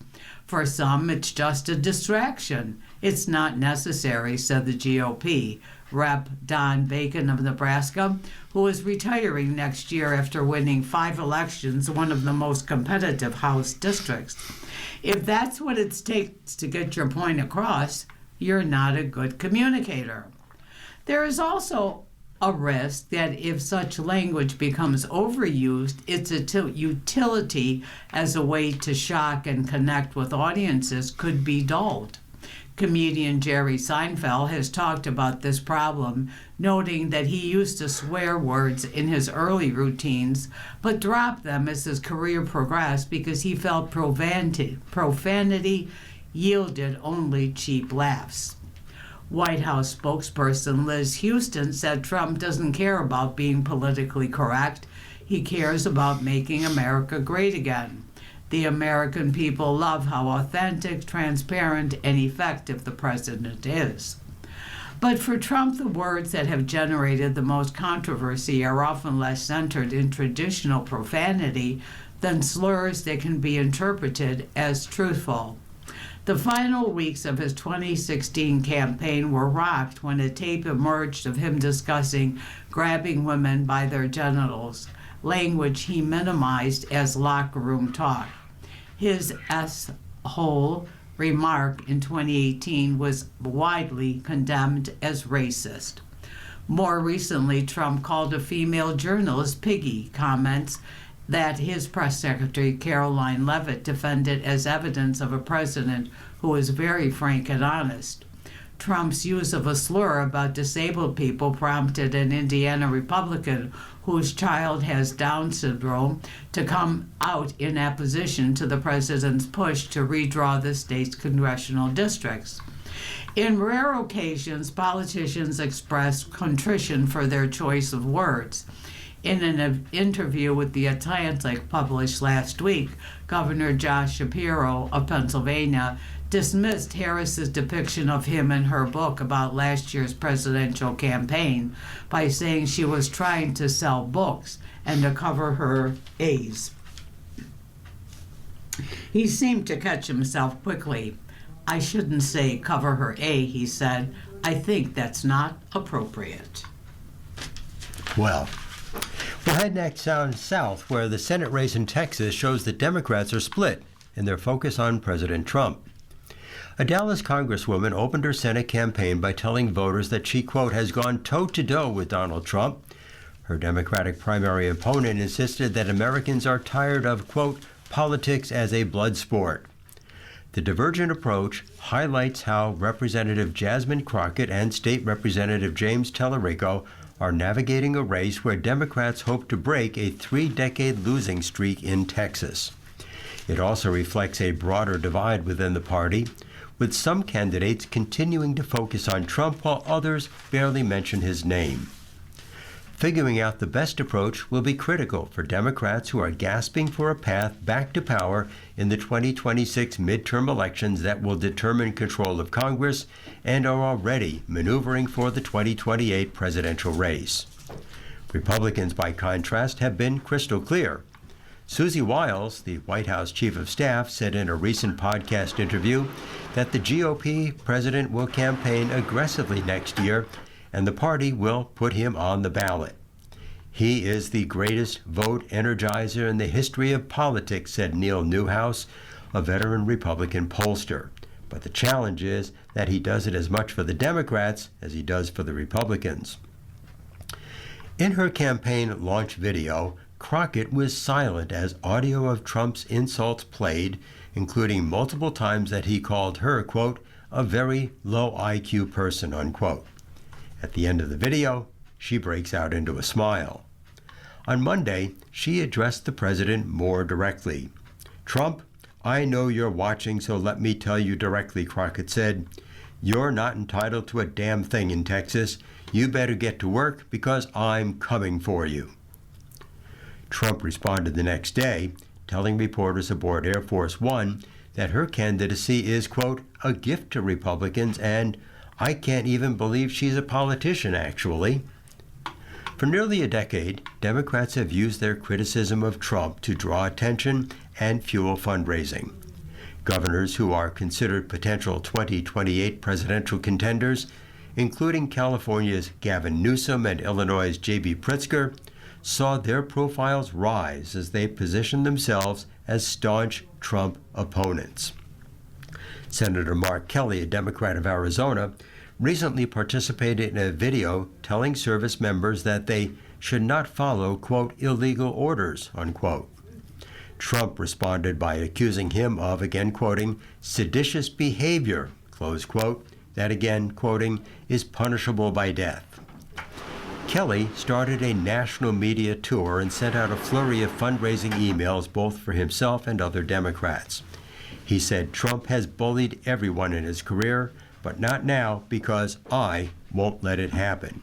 For some, it's just a distraction. It's not necessary, said the GOP. Rep. Don Bacon of Nebraska, who is retiring next year after winning 5 elections, one of the most competitive House districts. If that's what it takes to get your point across, you're not a good communicator. There is also a risk that if such language becomes overused, its utility as a way to shock and connect with audiences could be dulled. Comedian Jerry Seinfeld has talked about this problem, noting that he used to swear words in his early routines, but dropped them as his career progressed because he felt profanity yielded only cheap laughs. White House spokesperson Liz Houston said Trump doesn't care about being politically correct. He cares about making America great again. The American people love how authentic, transparent, and effective the president is. But for Trump, the words that have generated the most controversy are often less centered in traditional profanity than slurs that can be interpreted as truthful. The final weeks of his 2016 campaign were rocked when a tape emerged of him discussing grabbing women by their genitals, language he minimized as locker room talk. His S-hole remark in 2018 was widely condemned as racist. More recently, Trump called a female journalist piggy, comments that his press secretary, Caroline Leavitt, defended as evidence of a president who is very frank and honest. Trump's use of a slur about disabled people prompted an Indiana Republican whose child has Down syndrome to come out in opposition to the president's push to redraw the state's congressional districts. In rare occasions, politicians express contrition for their choice of words. In an interview with The Atlantic published last week, Governor Josh Shapiro of Pennsylvania dismissed Harris's depiction of him in her book about last year's presidential campaign by saying she was trying to sell books and to cover her A's. He seemed to catch himself quickly. I shouldn't say cover her A, he said. I think that's not appropriate. Well, We'll head next down south, where the Senate race in Texas shows that Democrats are split in their focus on President Trump. A Dallas congresswoman opened her Senate campaign by telling voters that she, quote, has gone toe-to-toe with Donald Trump. Her Democratic primary opponent insisted that Americans are tired of, quote, politics as a blood sport. The divergent approach highlights how Representative Jasmine Crockett and State Representative James Tallarico are navigating a race where Democrats hope to break a 3-decade losing streak in Texas. It also reflects a broader divide within the party, with some candidates continuing to focus on Trump while others barely mention his name. Figuring out the best approach will be critical for Democrats who are gasping for a path back to power in the 2026 midterm elections that will determine control of Congress and are already maneuvering for the 2028 presidential race. Republicans, by contrast, have been crystal clear. Susie Wiles, the White House chief of staff, said in a recent podcast interview that the GOP president will campaign aggressively next year and the party will put him on the ballot. He is the greatest vote energizer in the history of politics, said Neil Newhouse, a veteran Republican pollster. But the challenge is that he does it as much for the Democrats as he does for the Republicans. In her campaign launch video, Crockett was silent as audio of Trump's insults played, including multiple times that he called her, quote, a very low IQ person, unquote. At the end of the video, she breaks out into a smile. On Monday, she addressed the president more directly. Trump, I know you're watching, so let me tell you directly, Crockett said. You're not entitled to a damn thing in Texas. You better get to work because I'm coming for you. Trump responded the next day, telling reporters aboard Air Force One that her candidacy is, quote, a gift to Republicans, and I can't even believe she's a politician, actually. For nearly a decade, Democrats have used their criticism of Trump to draw attention and fuel fundraising. Governors who are considered potential 2028 presidential contenders, including California's Gavin Newsom and Illinois' J.B. Pritzker, saw their profiles rise as they positioned themselves as staunch Trump opponents. Senator Mark Kelly, a Democrat of Arizona, recently participated in a video telling service members that they should not follow, quote, illegal orders, unquote. Trump responded by accusing him of, again quoting, seditious behavior, close quote, that again quoting, is punishable by death. Kelly started a national media tour and sent out a flurry of fundraising emails both for himself and other Democrats. He said Trump has bullied everyone in his career, but not now because I won't let it happen.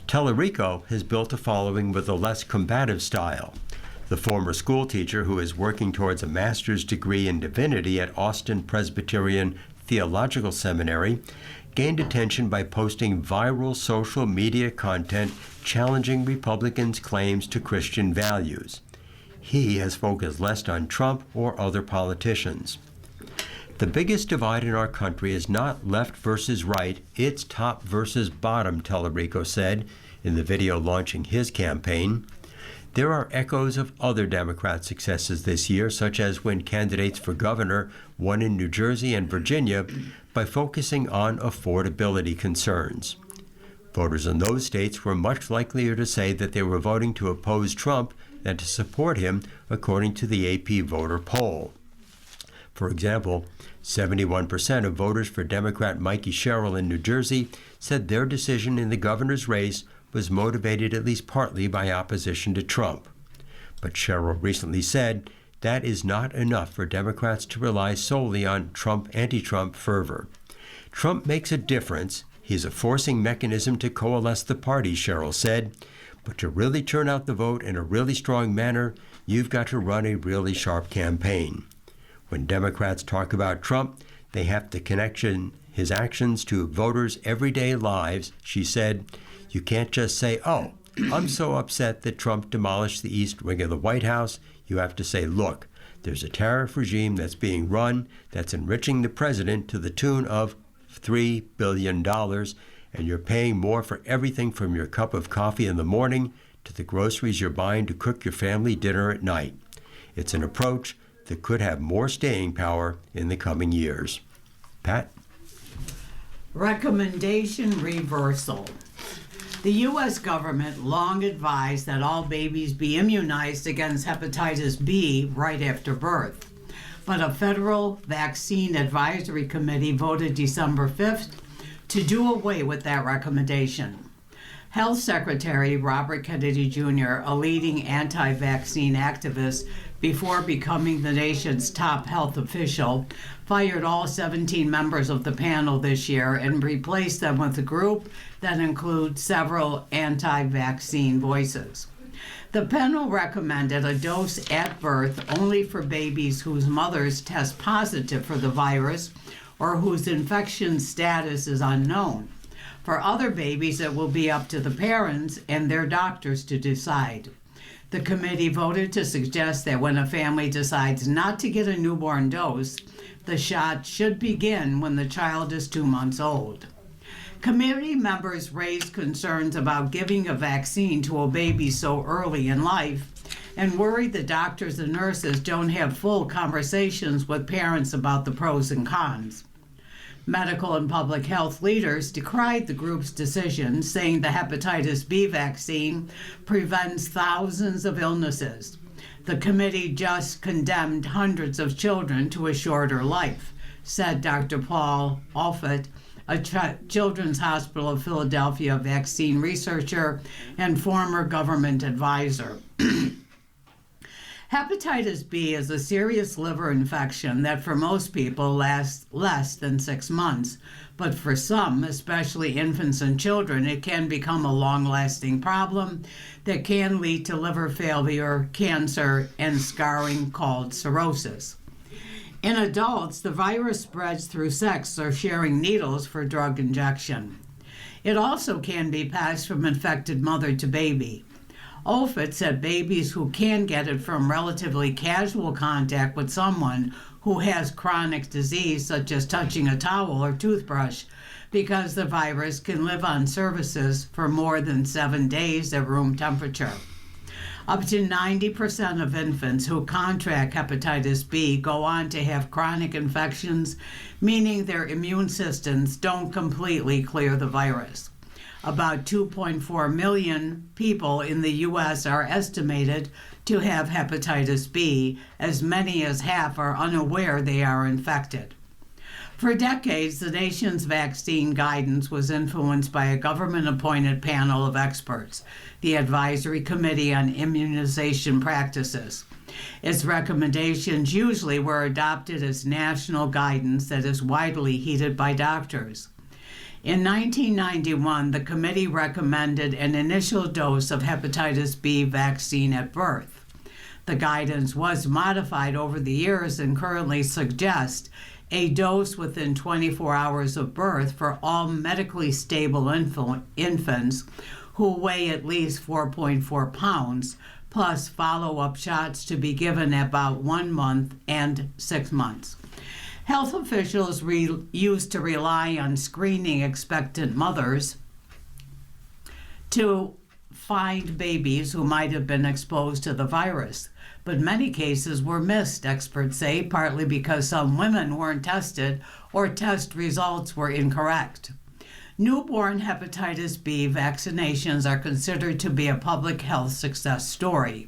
Tallarico has built a following with a less combative style. The former schoolteacher, who is working towards a master's degree in divinity at Austin Presbyterian Theological Seminary, gained attention by posting viral social media content challenging Republicans' claims to Christian values. He has focused less on Trump or other politicians. The biggest divide in our country is not left versus right, it's top versus bottom, Tallarico said in the video launching his campaign. There are echoes of other Democrat successes this year, such as when candidates for governor won in New Jersey and Virginia by focusing on affordability concerns. Voters in those states were much likelier to say that they were voting to oppose Trump than to support him, according to the AP voter poll. For example, 71% of voters for Democrat Mikey Sherrill in New Jersey said their decision in the governor's race was motivated at least partly by opposition to Trump. But Sherrill recently said that is not enough for Democrats to rely solely on anti-Trump fervor. Trump makes a difference. He's a forcing mechanism to coalesce the party, Sherrill said. But to really turn out the vote in a really strong manner, you've got to run a really sharp campaign. When Democrats talk about Trump, they have to connect his actions to voters' everyday lives, she said. You can't just say, oh, I'm so upset that Trump demolished the East Wing of the White House. You have to say, look, there's a tariff regime that's being run that's enriching the president to the tune of $3 billion, and you're paying more for everything from your cup of coffee in the morning to the groceries you're buying to cook your family dinner at night. It's an approach that could have more staying power in the coming years. Pat? Recommendation reversal. The U.S. government long advised that all babies be immunized against hepatitis B right after birth. But a federal vaccine advisory committee voted December 5th to do away with that recommendation. Health Secretary Robert Kennedy Jr., a leading anti-vaccine activist before becoming the nation's top health official, fired all 17 members of the panel this year and replaced them with a group that includes several anti-vaccine voices. The panel recommended a dose at birth only for babies whose mothers test positive for the virus or whose infection status is unknown. For other babies, it will be up to the parents and their doctors to decide. The committee voted to suggest that when a family decides not to get a newborn dose, the shot should begin when the child is 2 months old. Committee members raised concerns about giving a vaccine to a baby so early in life and worried that doctors and nurses don't have full conversations with parents about the pros and cons. Medical and public health leaders decried the group's decision, saying the hepatitis B vaccine prevents thousands of illnesses. The committee just condemned hundreds of children to a shorter life, said Dr. Paul Offit, a Children's Hospital of Philadelphia vaccine researcher and former government advisor. Hepatitis B is a serious liver infection that for most people lasts less than 6 months, but for some, especially infants and children, it can become a long-lasting problem that can lead to liver failure, cancer, and scarring called cirrhosis. In adults, the virus spreads through sex or sharing needles for drug injection. It also can be passed from infected mother to baby. Offit said babies who can get it from relatively casual contact with someone who has chronic disease, such as touching a towel or toothbrush, because the virus can live on surfaces for more than 7 days at room temperature. Up to 90% of infants who contract hepatitis B go on to have chronic infections, meaning their immune systems don't completely clear the virus. About 2.4 million people in the U.S. are estimated to have hepatitis B. As many as half are unaware they are infected. For decades, the nation's vaccine guidance was influenced by a government-appointed panel of experts, the Advisory Committee on Immunization Practices. Its recommendations usually were adopted as national guidance that is widely heeded by doctors. In 1991, the committee recommended an initial dose of hepatitis B vaccine at birth. The guidance was modified over the years and currently suggests a dose within 24 hours of birth for all medically stable infants who weigh at least 4.4 pounds, plus follow-up shots to be given at about 1 month and 6 months. Health officials used to rely on screening expectant mothers to find babies who might have been exposed to the virus. But many cases were missed, experts say, partly because some women weren't tested or test results were incorrect. Newborn hepatitis B vaccinations are considered to be a public health success story.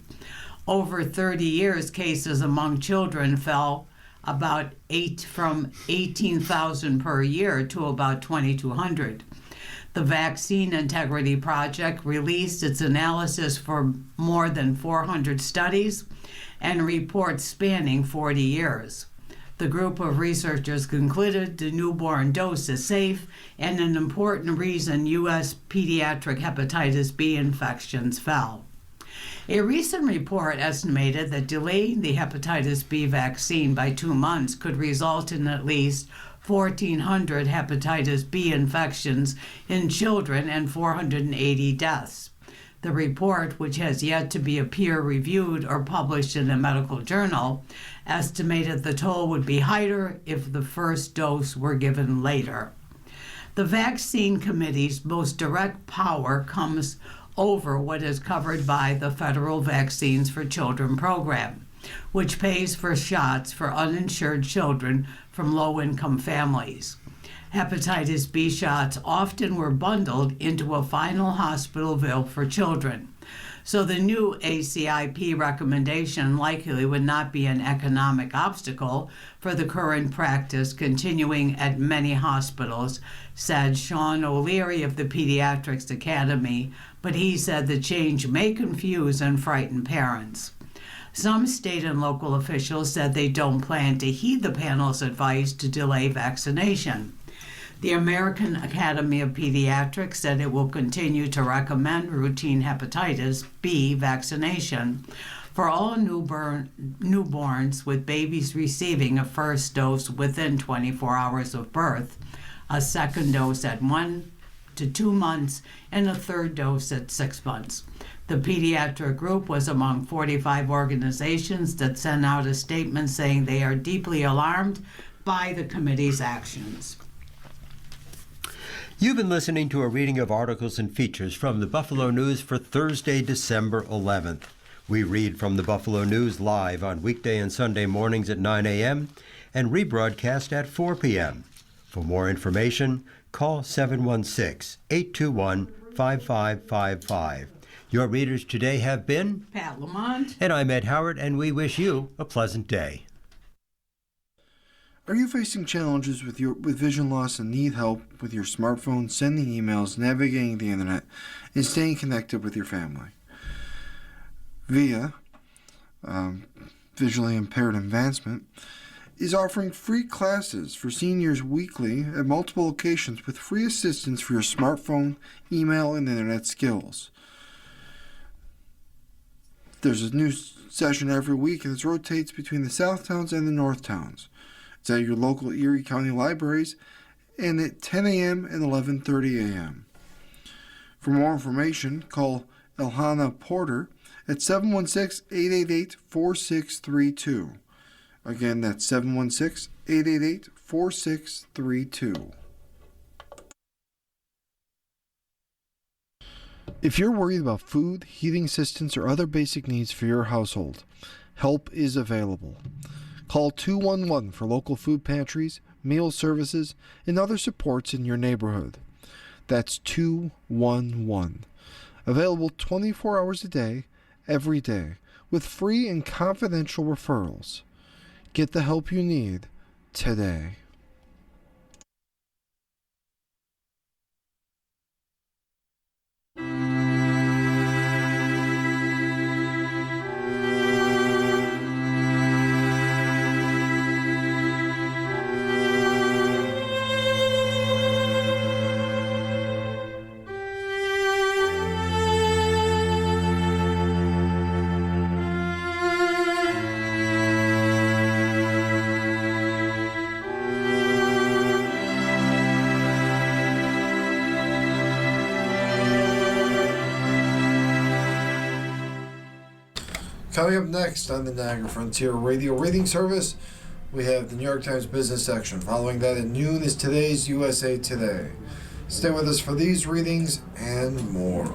Over 30 years, cases among children fell about from 18,000 per year to about 2,200. The Vaccine Integrity Project released its analysis for more than 400 studies and reports spanning 40 years. The group of researchers concluded the newborn dose is safe and an important reason U.S. pediatric hepatitis B infections fell. A recent report estimated that delaying the hepatitis B vaccine by 2 months could result in at least 1,400 hepatitis B infections in children and 480 deaths. The report, which has yet to be peer-reviewed or published in a medical journal, estimated the toll would be higher if the first dose were given later. The vaccine committee's most direct power comes over what is covered by the Federal Vaccines for Children program, which pays for shots for uninsured children from low-income families. Hepatitis B shots often were bundled into a final hospital bill for children. So the new ACIP recommendation likely would not be an economic obstacle for the current practice continuing at many hospitals, said Sean O'Leary of the Pediatrics Academy, but he said the change may confuse and frighten parents. Some state and local officials said they don't plan to heed the panel's advice to delay vaccination. The American Academy of Pediatrics said it will continue to recommend routine hepatitis B vaccination for all newborns with babies receiving a first dose within 24 hours of birth, a second dose at 1 to 2 months, and a third dose at 6 months. The pediatric group was among 45 organizations that sent out a statement saying they are deeply alarmed by the committee's actions. You've been listening to a reading of articles and features from the Buffalo News for Thursday, December 11th. We read from the Buffalo News live on weekday and Sunday mornings at 9 a.m. and rebroadcast at 4 p.m. For more information, call 716-821-5555. Your readers today have been Pat Lamont. And I'm Ed Howard, and we wish you a pleasant day. Are you facing challenges with vision loss and need help with your smartphone, sending emails, navigating the internet, and staying connected with your family? VIA, Visually Impaired Advancement, is offering free classes for seniors weekly at multiple locations with free assistance for your smartphone, email, and internet skills. There's a new session every week, and it rotates between the South Towns and the North Towns. It's at your local Erie County libraries and at 10 a.m. and 11:30 a.m. For more information, call Elhana Porter at 716-888-4632. Again, that's 716-888-4632. If you're worried about food, heating assistance, or other basic needs for your household, help is available. Call 211 for local food pantries, meal services, and other supports in your neighborhood. That's 211. Available 24 hours a day, every day, with free and confidential referrals. Get the help you need today. Coming up next on the Niagara Frontier Radio Reading Service, we have the New York Times Business section. Following that at noon is today's USA Today. Stay with us for these readings and more.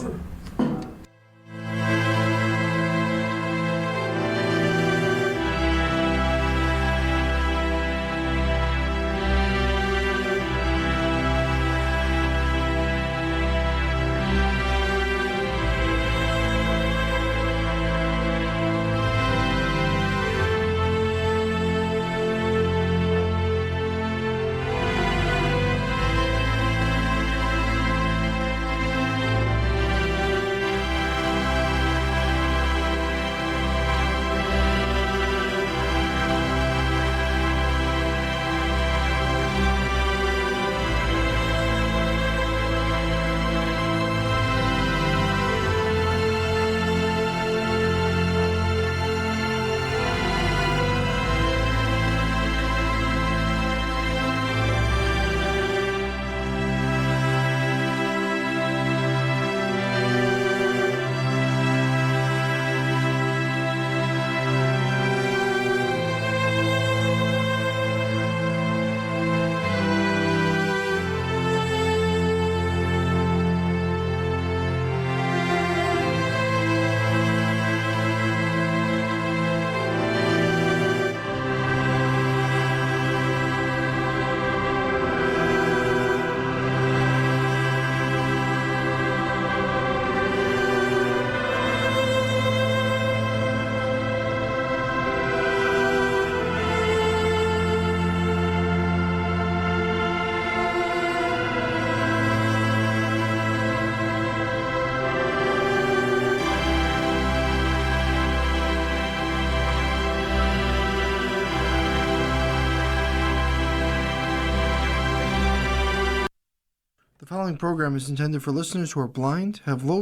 following program is intended for listeners who are blind, have low